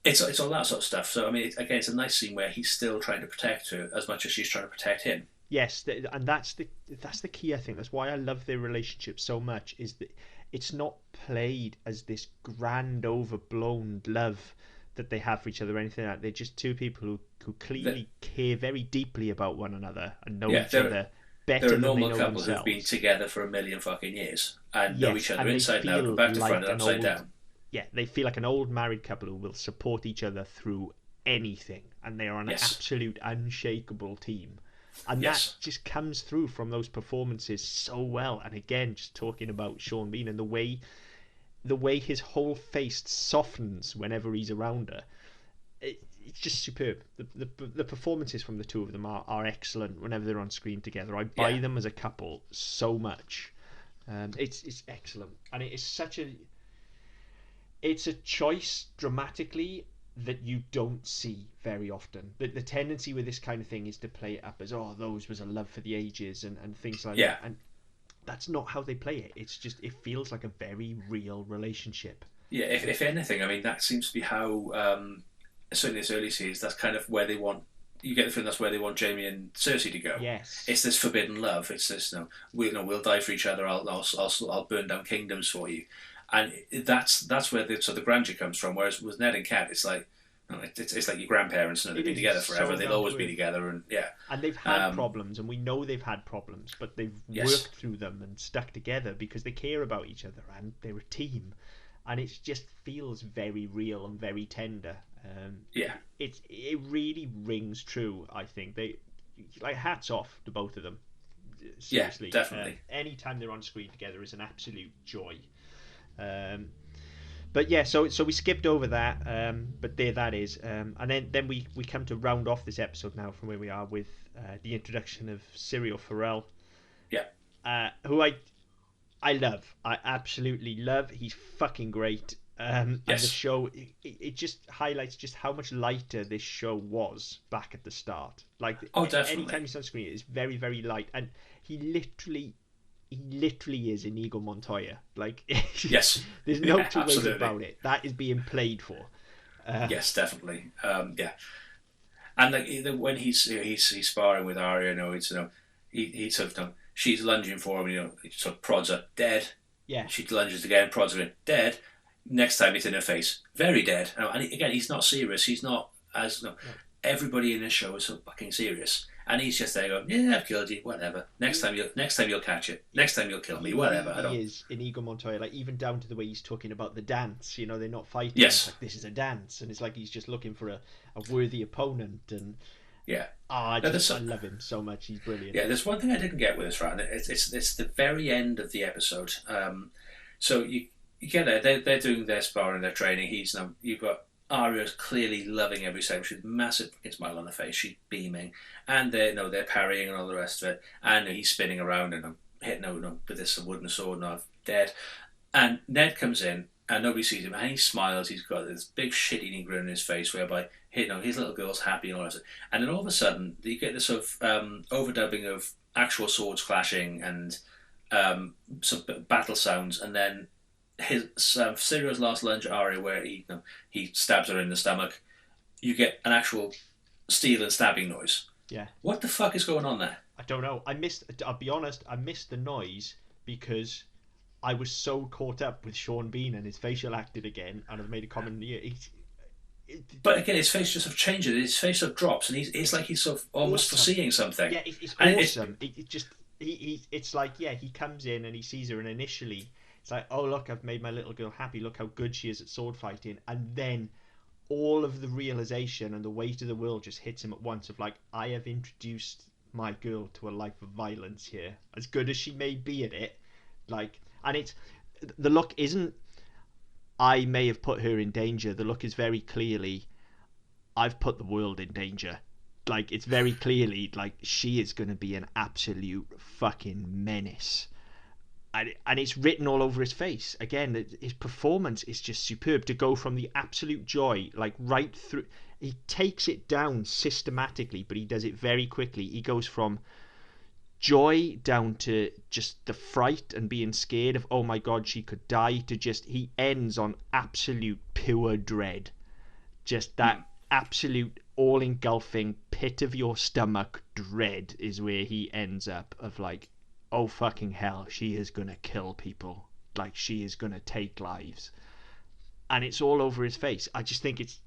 it's all that sort of stuff. So I mean, again, it's a nice scene where he's still trying to protect her as much as she's trying to protect him. Yes, and that's the key. I think that's why I love their relationship so much. Is that it's not played as this grand, overblown love that they have for each other or anything like that. They're just two people who clearly care very deeply about one another and know each other better they're a than they know normal couple themselves. who've been together for a million fucking years and know each other and inside and out, back to front and upside down. Yeah, they feel like an old married couple who will support each other through anything, and they are an absolute unshakable team. And that just comes through from those performances so well. And again, just talking about Sean Bean and the way his whole face softens whenever he's around her, it's just superb. The performances from the two of them are excellent whenever they're on screen together. I buy them as a couple so much. It's excellent, and it is such it's a choice dramatically that you don't see very often. The tendency with this kind of thing is to play it up as, oh, those was a love for the ages and things like that. And that's not how they play it. It's just, it feels like a very real relationship. Yeah, if anything, I mean, that seems to be how, certainly this early series, that's kind of where they want, you get the feeling that's where they want Jaime and Cersei to go. Yes. It's this forbidden love. It's this, we'll die for each other. I'll burn down kingdoms for you. And that's where the grandeur comes from. Whereas with Ned and Kat, it's like it's like your grandparents, and they've been together forever. They'll always be together, and And they've had problems, and we know they've had problems, but they've worked through them and stuck together because they care about each other and they're a team, and it just feels very real and very tender. It really rings true. I think they hats off to both of them. Seriously, definitely. Anytime they're on screen together is an absolute joy. But yeah, so we skipped over that, but there that is, and then we come to round off this episode now from where we are with the introduction of Syrio Forel, who I love, I absolutely love. He's fucking great, and the show it just highlights just how much lighter this show was back at the start. Like, definitely. Anytime he's on screen, it's very, very light, and he literally is Inigo Montoya. Like, there's no two ways about it. That is being played for. Yes, definitely. And like when he's sparring with Arya, he sort of she's lunging for him. He sort of prods her, dead. Yeah. She lunges again, prods her, dead. Next time it's in her face, very dead. And again, he's not serious. He's not as everybody in this show is so fucking serious. And he's just there going, yeah, I've killed you, whatever. Next time you'll catch it. Next time you'll kill me, whatever. He is Inigo Montoya, like, even down to the way he's talking about the dance. They're not fighting. Yes. It's like, this is a dance, and it's like he's just looking for a worthy opponent. And I love him so much. He's brilliant. Yeah, there's one thing I didn't get with this round. It's the very end of the episode. So you get there. They're doing their sparring, their training. You've got Arya's clearly loving every second. She's massive smile on her face. She's beaming, and they're parrying and all the rest of it. And he's spinning around and hitting with this wooden sword, and I'm dead. And Ned comes in and nobody sees him, and he smiles. He's got this big shit-eating grin on his face, whereby his little girl's happy and all that. And then all of a sudden, you get this sort of overdubbing of actual swords clashing and some battle sounds, and then his Sirius last lunge aria, where he stabs her in the stomach. You get an actual steel and stabbing noise. Yeah. What the fuck is going on there? I don't know. I'll be honest, I missed the noise because I was so caught up with Sean Bean and his facial acting again, and I've made a comment. But again, his face just sort of changes. His face sort of drops, and it's like he's sort of almost foreseeing something. Yeah, it's awesome. It's like, yeah, he comes in and he sees her, and initially it's like, oh look, I've made my little girl happy. Look how good she is at sword fighting, and then all of the realization and the weight of the world just hits him at once. Of like, I have introduced my girl to a life of violence here. As good as she may be at it, like, and it's the look isn't, I may have put her in danger. The look is very clearly, I've put the world in danger. Like, it's very clearly like she is going to be an absolute fucking menace. And it's written all over his face. Again, his performance is just superb. To go from the absolute joy, like right through, he takes it down systematically, but he does it very quickly. He goes from joy down to just the fright and being scared of, oh my god, she could die, to just, he ends on absolute pure dread. Just that absolute all-engulfing pit of your stomach dread is where he ends up, of like, oh fucking hell, she is gonna kill people, like she is gonna take lives, and it's all over his face. I just think it's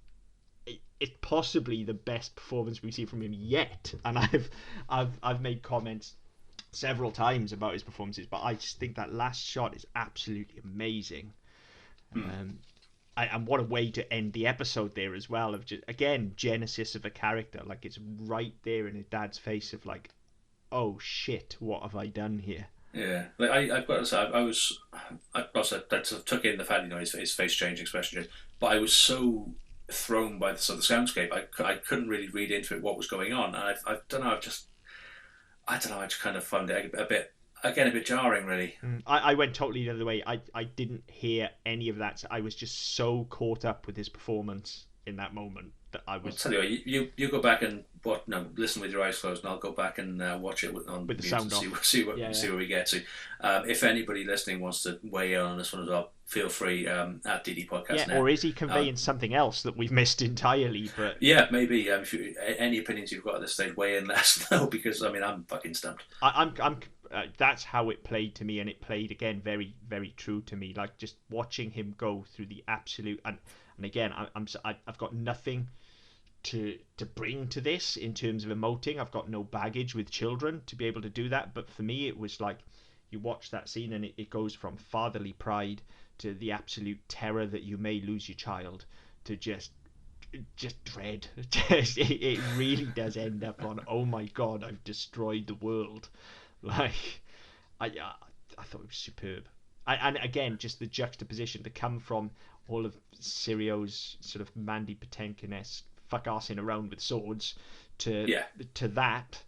possibly the best performance we've seen from him yet, and I've made comments several times about his performances, but I just think that last shot is absolutely amazing. And what a way to end the episode there as well, of just, again, genesis of a character. Like, it's right there in his dad's face of like, oh shit, what have I done here? Yeah, like I've got to say, I sort of took in the fact, his face changing expression, but I was so thrown by the sort of soundscape, I couldn't really read into it what was going on, and I don't know, I just kind of found it a bit jarring, really. I went totally the other way. I didn't hear any of that. So I was just so caught up with his performance in that moment that I was. I'll tell you what, you go back and listen with your eyes closed, and I'll go back and watch it with the sound off. See where we get to. If anybody listening wants to weigh in on this one as well, feel free at DD Podcast. Yeah, or is he conveying something else that we've missed entirely? But yeah, maybe. Any opinions you've got at this stage, weigh in, let us know, because I'm fucking stumped. I'm that's how it played to me, and it played again very, very true to me. Like, just watching him go through the absolute, and again, I've got nothing to bring to this in terms of emoting. I've got no baggage with children to be able to do that. But for me, it was like, you watch that scene and it goes from fatherly pride to the absolute terror that you may lose your child to just dread. It really does end up on, oh my god, I've destroyed the world. Like, I thought it was superb. And again, just the juxtaposition to come from all of Sirio's sort of Mandy Patinkin-esque fuck-arsing around with swords to that,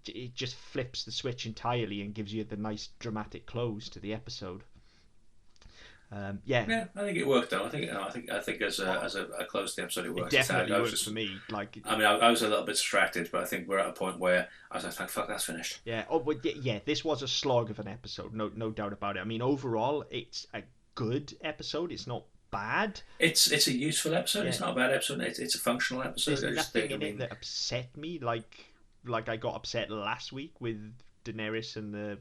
it just flips the switch entirely and gives you the nice dramatic close to the episode. Yeah, I think it worked out. I think as a close to the episode, it worked. It definitely worked for me. Like, I was a little bit distracted, but I think we're at a point where I was like, "Fuck, that's finished." Yeah. Oh, but yeah. This was a slog of an episode. No doubt about it. I mean, overall, it's a good episode. It's not bad. It's a useful episode. Yeah. It's not a bad episode. It's a functional episode. There's nothing in it that upset me. Like I got upset last week with Daenerys and the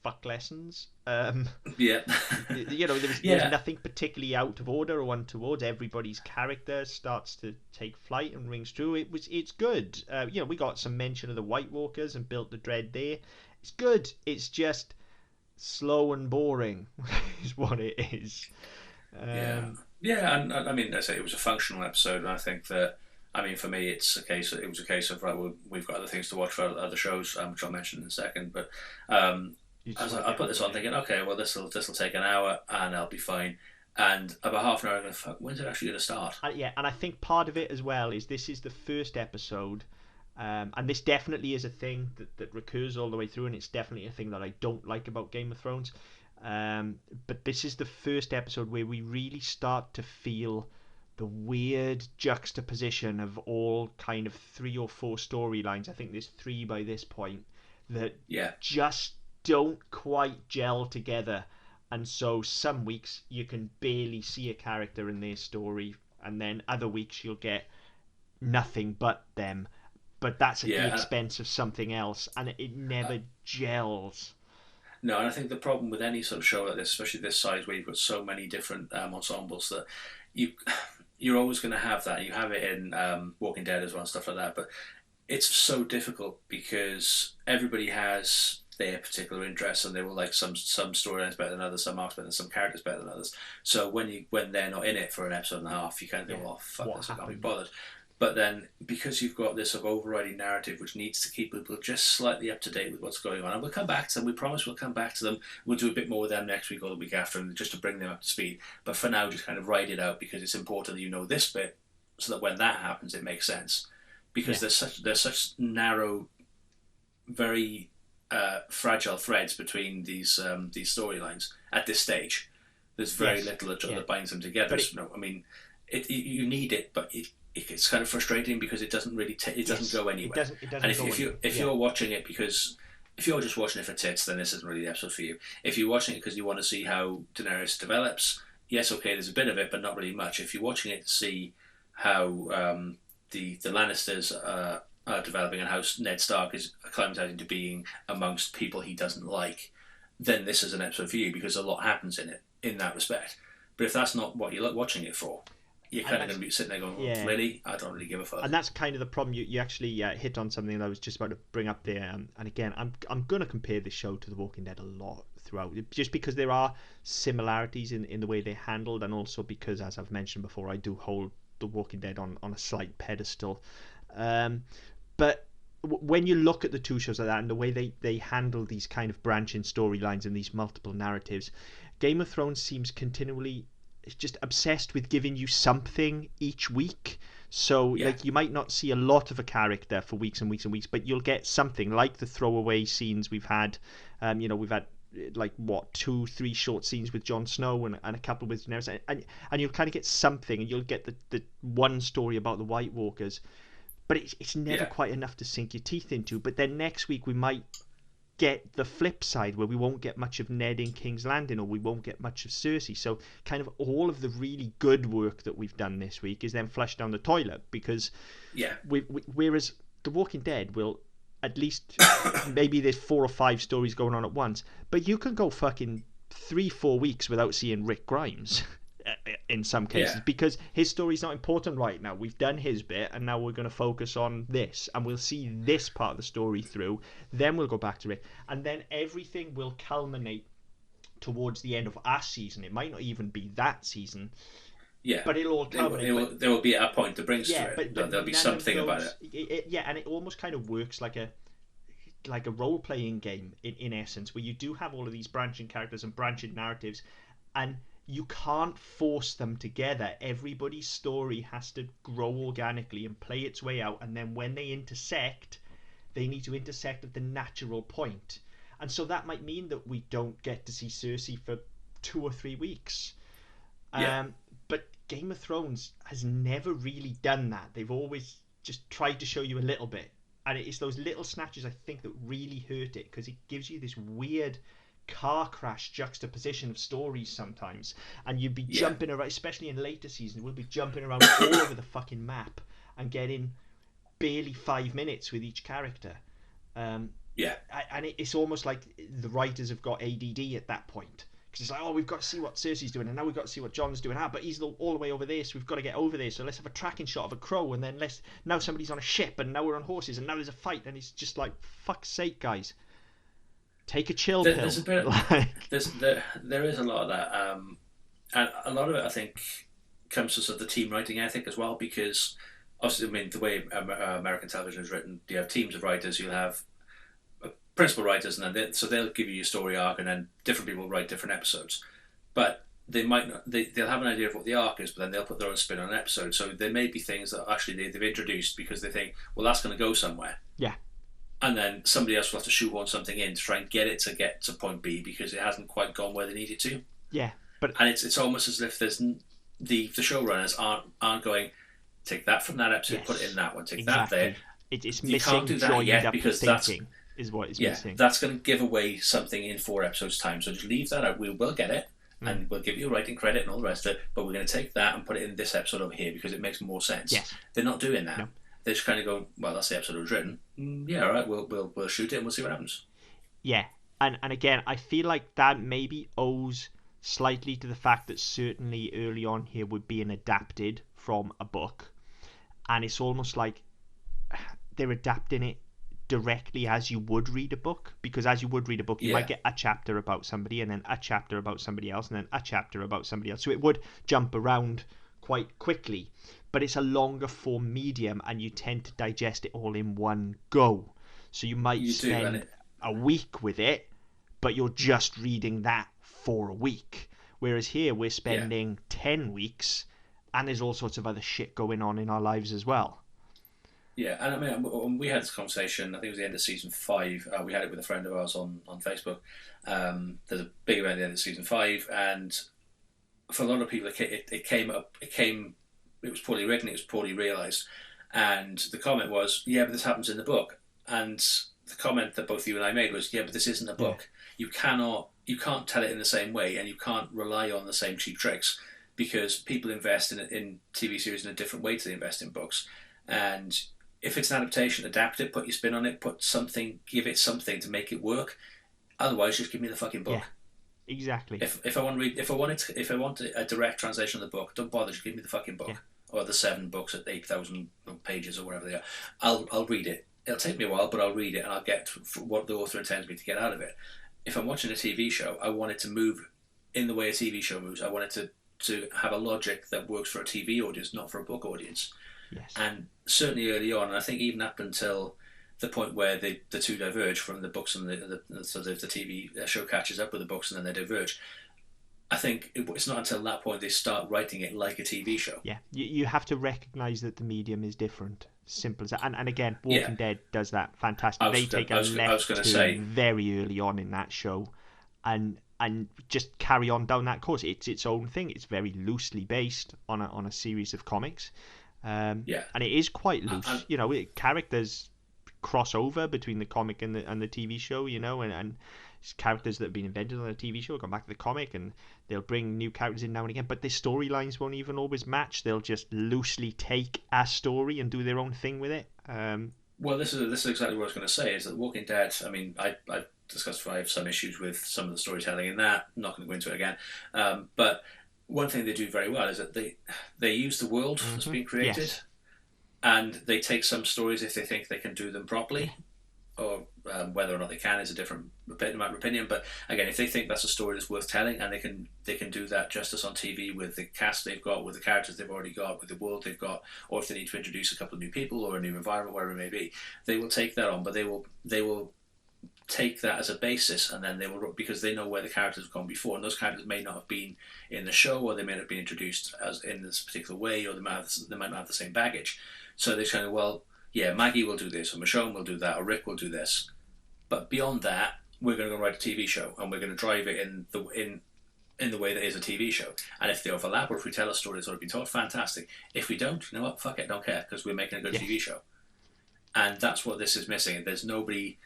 fuck lessons. Yeah. There was nothing particularly out of order or untoward. Everybody's character starts to take flight and rings true. It's good. We got some mention of the White Walkers and built the dread there. It's good. It's just slow and boring is what it is. And I mean, I say it was a functional episode, and I think that, I mean, for me, it was a case of right, we've got other things to watch for other shows, which I'll mention in a second. But I put this on thinking, okay, well, this will take an hour and I'll be fine. And about half an hour, I'm going, fuck, when's it actually going to start? And I think part of it as well is this is the first episode, and this definitely is a thing that recurs all the way through, and it's definitely a thing that I don't like about Game of Thrones. But this is the first episode where we really start to feel the weird juxtaposition of all kind of 3 or 4 storylines. I think there's 3 by this point that just don't quite gel together. And so some weeks you can barely see a character in their story, and then other weeks you'll get nothing but them. But that's at the expense of something else, and it never gels. No, and I think the problem with any sort of show like this, especially this size where you've got so many different ensembles, that you're always going to have that. You have it in Walking Dead as well and stuff like that, but it's so difficult because everybody has their particular interests, and they will like some storylines better than others, some arcs better than some characters better than others. So when they're not in it for an episode and a half, you kind of go, "Oh fuck this, I can't be bothered." But then, because you've got this sort of overriding narrative which needs to keep people just slightly up to date with what's going on, and we'll come back to them, we promise we'll come back to them, we'll do a bit more with them next week or the week after, and just to bring them up to speed. But for now, just kind of ride it out, because it's important that you know this bit, so that when that happens, it makes sense. Because there's such narrow, very fragile threads between these storylines at this stage. There's very little that binds them together. You need it, but it's kind of frustrating because it doesn't really it doesn't go anywhere. It doesn't and if you're watching it because if you're just watching it for tits, then this isn't really the episode for you. If you're watching it because you want to see how Daenerys develops, yes, okay, there's a bit of it, but not really much. If you're watching it to see how the Lannisters are developing and how Ned Stark is acclimatizing to being amongst people he doesn't like, then this is an episode for you, because a lot happens in it in that respect. But if that's not what you're watching it for, you're kind of going to be sitting there going, really? I don't really give a fuck. And that's kind of the problem. You actually hit on something that I was just about to bring up there. And again, I'm going to compare this show to The Walking Dead a lot throughout, just because there are similarities in the way they're handled, and also because, as I've mentioned before, I do hold The Walking Dead on a slight pedestal. But when you look at the two shows like that and the way they handle these kind of branching storylines and these multiple narratives, Game of Thrones seems continually just obsessed with giving you something each week. So like, you might not see a lot of a character for weeks and weeks and weeks, but you'll get something like the throwaway scenes we've had. We've had like 2-3 short scenes with Jon Snow and a couple with Daenerys, and you'll kind of get something, and you'll get the one story about the White Walkers, but it's never quite enough to sink your teeth into. But then next week we might get the flip side, where we won't get much of Ned in King's Landing, or we won't get much of Cersei. So kind of all of the really good work that we've done this week is then flushed down the toilet, because whereas The Walking Dead will at least maybe there's 4 or 5 stories going on at once, but you can go fucking 3-4 weeks without seeing Rick Grimes in some cases, because his story's not important right now. We've done his bit, and now we're going to focus on this, and we'll see this part of the story through, then we'll go back to it, and then everything will culminate towards the end of our season. It might not even be that season, but it'll all culminate. There will be a point that brings to it. But there'll be something about it. And it almost kind of works like a role-playing game in essence, where you do have all of these branching characters and branching narratives, and you can't force them together. Everybody's story has to grow organically and play its way out, and then when they intersect, they need to intersect at the natural point. And so that might mean that we don't get to see Cersei for 2 or 3 weeks. But Game of Thrones has never really done that. They've always just tried to show you a little bit, and it's those little snatches, I think, that really hurt it, because it gives you this weird car crash juxtaposition of stories sometimes, and you'd be jumping around, especially in later seasons, we'll be jumping around all over the fucking map and getting barely 5 minutes with each character. And it's almost like the writers have got ADD at that point, because it's like, oh, we've got to see what Cersei's doing, and now we've got to see what Jon's doing, but he's all the way over there, so we've got to get over there, so let's have a tracking shot of a crow, and then now somebody's on a ship, and now we're on horses, and now there's a fight, and it's just like, fuck's sake, guys, take a chill pill. There's a bit, there is a lot of that, and a lot of it, I think, comes from sort of the team writing ethic as well, because obviously, I mean, the way American television is written, you have teams of writers, you'll have principal writers, and then they'll give you your story arc, and then different people write different episodes. But they might not. They'll have an idea of what the arc is, but then they'll put their own spin on an episode. So there may be things that actually they've introduced because they think, well, that's going to go somewhere. Yeah. and then somebody else will have to shoehorn something in to try and get to point B because it hasn't quite gone where they need it to. Yeah, but And it's almost as if there's the showrunners aren't going, take that from that episode, yes, put it in that one, take exactly. that there. It's You missing can't do that joined yet up because thinking is what it's missing. that's going to give away something in 4 episodes time. So just leave that out. We will get it, and we'll give you writing credit and all the rest of it. But we're going to take that and put it in this episode over here because it makes more sense. Yes. They're not doing that. No. They're just kind of going, well, that's the episode it was written. Yeah, all right, we'll shoot it and we'll see what happens. Yeah, and again, I feel like that maybe owes slightly to the fact that certainly early on here we're being adapted from a book, and it's almost like they're adapting it directly as you would read a book, because as you would read a book you might get a chapter about somebody and then a chapter about somebody else and then a chapter about somebody else, so it would jump around quite quickly, but it's a longer form medium and you tend to digest it all in one go, so you might spend a week with it, but you're just reading that for a week, whereas here we're spending 10 weeks and there's all sorts of other shit going on in our lives as well. Yeah, and I mean, when we had this conversation, I think it was the end of season 5. We had it with a friend of ours on Facebook. There's a big event at the end of season 5, and for a lot of people, it was poorly written, it was poorly realised, and the comment was, yeah, but this happens in the book, and the comment that both you and I made was, yeah, but this isn't a book. You can't tell it in the same way, and you can't rely on the same cheap tricks, because people invest in TV series in a different way to they invest in books, and if it's an adaptation, adapt it, put your spin on it, give it something to make it work. Otherwise, just give me the fucking book. Yeah, exactly. If I want a direct translation of the book, don't bother. Just give me the fucking book, or the 7 books at 8,000 pages or whatever they are. I'll read it. It'll take me a while, but I'll read it and I'll get what the author intends me to get out of it. If I'm watching a TV show, I want it to move in the way a TV show moves. I want it to have a logic that works for a TV audience, not for a book audience. Yes. And certainly early on, and I think even up until the point where the two diverge from the books and the TV show catches up with the books and then they diverge, I think it's not until that point they start writing it like a TV show. Yeah, you have to recognise that the medium is different. Simple as that. And again, Walking Dead does that fantastic. They take a left turn very early on in that show, and just carry on down that course. It's its own thing. It's very loosely based on a series of comics. And it is quite loose. Characters cross over between the comic and the TV show, and it's characters that have been invented on a TV show come back to the comic, and they'll bring new characters in now and again, but their storylines won't even always match. They'll just loosely take a story and do their own thing with it. Well, this is exactly what I was going to say, is that Walking Dead, I mean, I discussed I have some issues with some of the storytelling in that. I'm not going to go into it again. But one thing they do very well is that they use the world that's been created, and they take some stories if they think they can do them properly, or whether or not they can is a different matter of opinion. But again, if they think that's a story that's worth telling, and they can do that justice on TV with the cast they've got, with the characters they've already got, with the world they've got, or if they need to introduce a couple of new people or a new environment, whatever it may be, they will take that on. But they will take that as a basis, and then they will, because they know where the characters have gone before, and those characters may not have been in the show, or they may not have been introduced as in this particular way, or they might not have the same baggage. So they kind of, well, yeah, Maggie will do this, or Michonne will do that, or Rick will do this, but beyond that, we're going to go write a TV show, and we're going to drive it in the way that is a TV show. And if they overlap, or if we tell a story that's already been told, fantastic. If we don't, you know what, fuck it, don't care, because we're making a good TV show. And that's what this is missing. There's nobody.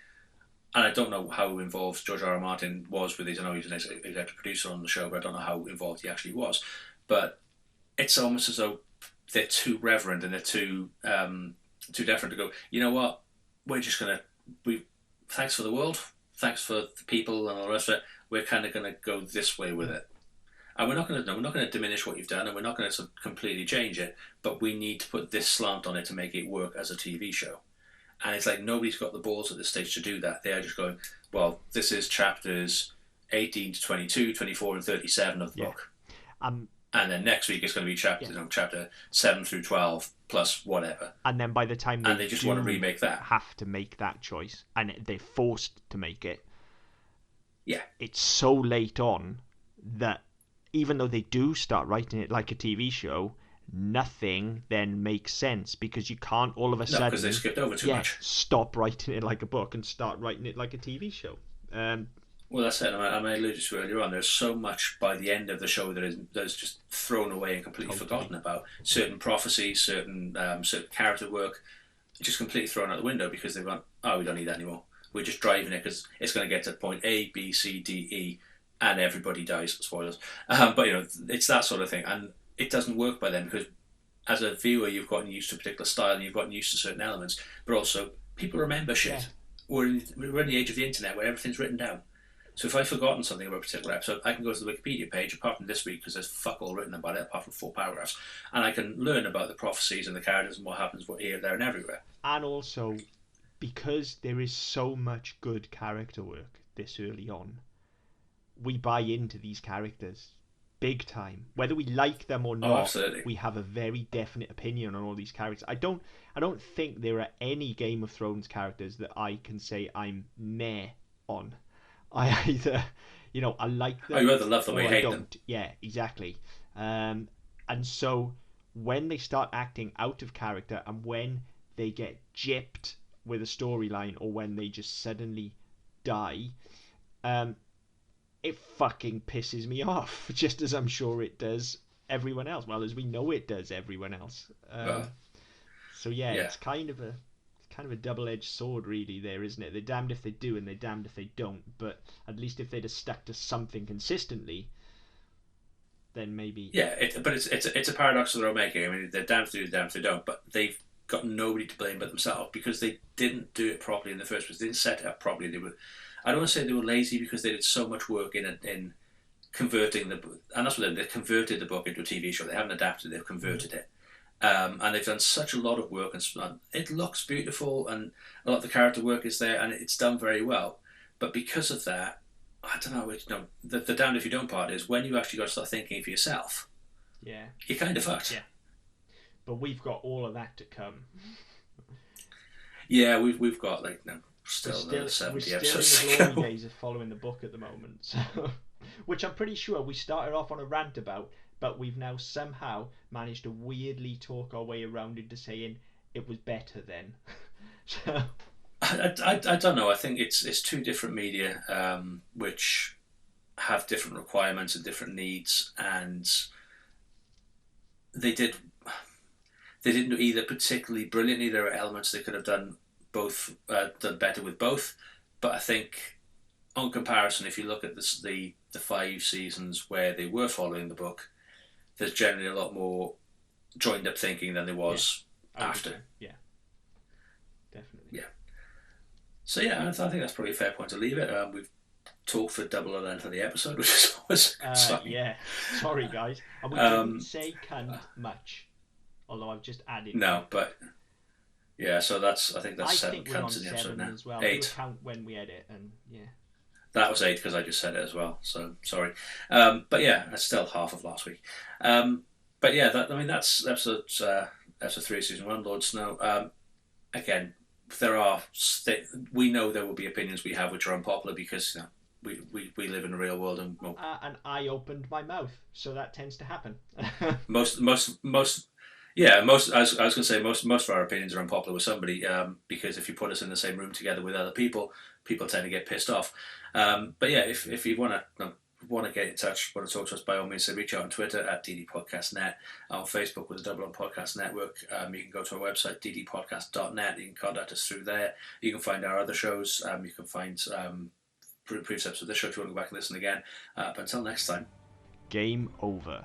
And I don't know how involved George R. R. Martin was with it. I know he's an executive producer on the show, but I don't know how involved he actually was. But it's almost as though they're too reverent and they're too deferent to go, you know what, we're just going to... Thanks for the world, thanks for the people and all the rest of it, we're kind of going to go this way with it. And we're not going to diminish what you've done, and we're not going to completely change it, but we need to put this slant on it to make it work as a TV show. And it's like nobody's got the balls at this stage to do that. They are just going, well, this is chapters 18 to 22, 24 and 37 of the book. And then next week it's going to be chapter 7 through 12 plus whatever. And then by the time they just want to remake that, have to make that choice, and they're forced to make it. Yeah. It's so late on that even though they do start writing it like a TV show, nothing then makes sense, because you can't all of a No, sudden because they skipped over too much. stop writing it like a book and start writing it like a TV show. Well, that's it. I alluded to earlier on. There's so much by the end of the show that is just thrown away and completely forgotten about. Certain prophecies, certain character work, just completely thrown out the window because they've gone, oh, we don't need that anymore. We're just driving it because it's going to get to point A, B, C, D, E, and everybody dies. Spoilers. But it's that sort of thing, and it doesn't work by then because as a viewer, you've gotten used to a particular style and you've gotten used to certain elements. But also, people remember shit. Yeah. We're in the age of the internet where everything's written down. So if I've forgotten something about a particular episode, I can go to the Wikipedia page, apart from this week, because there's fuck all written about it, apart from 4 paragraphs, and I can learn about the prophecies and the characters and what happens here, there, and everywhere. And also, because there is so much good character work this early on, we buy into these characters big time. Whether we like them or not, we have a very definite opinion on all these characters. I don't think there are any Game of Thrones characters that I can say I'm meh on. I either, I like them. You either love them or you hate them. Yeah, exactly. And so when they start acting out of character, and when they get gypped with a storyline, or when they just suddenly die, it fucking pisses me off. Just as I'm sure it does everyone else. Well, as we know it does everyone else. So it's kind of a double-edged sword, really. There, isn't it? They're damned if they do, and they're damned if they don't. But at least if they'd have stuck to something consistently, then maybe. Yeah, but it's a paradox that they're making. I mean, they're damned if they do, damned if they don't. But they've got nobody to blame but themselves because they didn't do it properly in the first place. They didn't set it up properly. I don't want to say they were lazy because they did so much work in converting the book, and that's what they converted the book into a TV show. They haven't adapted; they've converted it. And they've done such a lot of work, and it looks beautiful, and a lot of the character work is there, and it's done very well. But because of that, I don't know. The damned if you don't part is when you actually got to start thinking for yourself. Yeah, you're kind of fucked. Yeah, but we've got all of that to come. Yeah, we've got still 70 episodes. We're still in the glory days of following the book at the moment, so, which I'm pretty sure we started off on a rant about. But we've now somehow managed to weirdly talk our way around into saying it was better then. So I don't know. I think it's 2 different media which have different requirements and different needs, and they didn't do either particularly brilliantly. There are elements they could have done better with both. But I think, on comparison, if you look at the 5 seasons where they were following the book, there's generally a lot more joined up thinking than there was after. Yeah, definitely. Yeah. So I think that's probably a fair point to leave it. We've talked for double the length of the episode, which is always exciting. Yeah, sorry guys. And we didn't say cunt much, although I've just added. No, but yeah. So I think that's 7 cunts in the episode now. As well. 8. We'll count when we edit, and yeah. That was 8 because I just said it as well. So sorry, but yeah, that's still half of last week. But yeah, that's episode 3, season 1, Lord Snow. Again, we know there will be opinions we have which are unpopular because we live in the real world, and I opened my mouth, so that tends to happen. most. Yeah, I was going to say most of our opinions are unpopular with somebody because if you put us in the same room together with other people tend to get pissed off. But yeah, if you want to get in touch, want to talk to us, by all means, so reach out on Twitter at ddpodcastnet, on Facebook with the Double On Podcast Network. You can go to our website, ddpodcast.net. You can contact us through there. You can find our other shows. You can find previous episodes of this show if you want to go back and listen again. But until next time. Game over.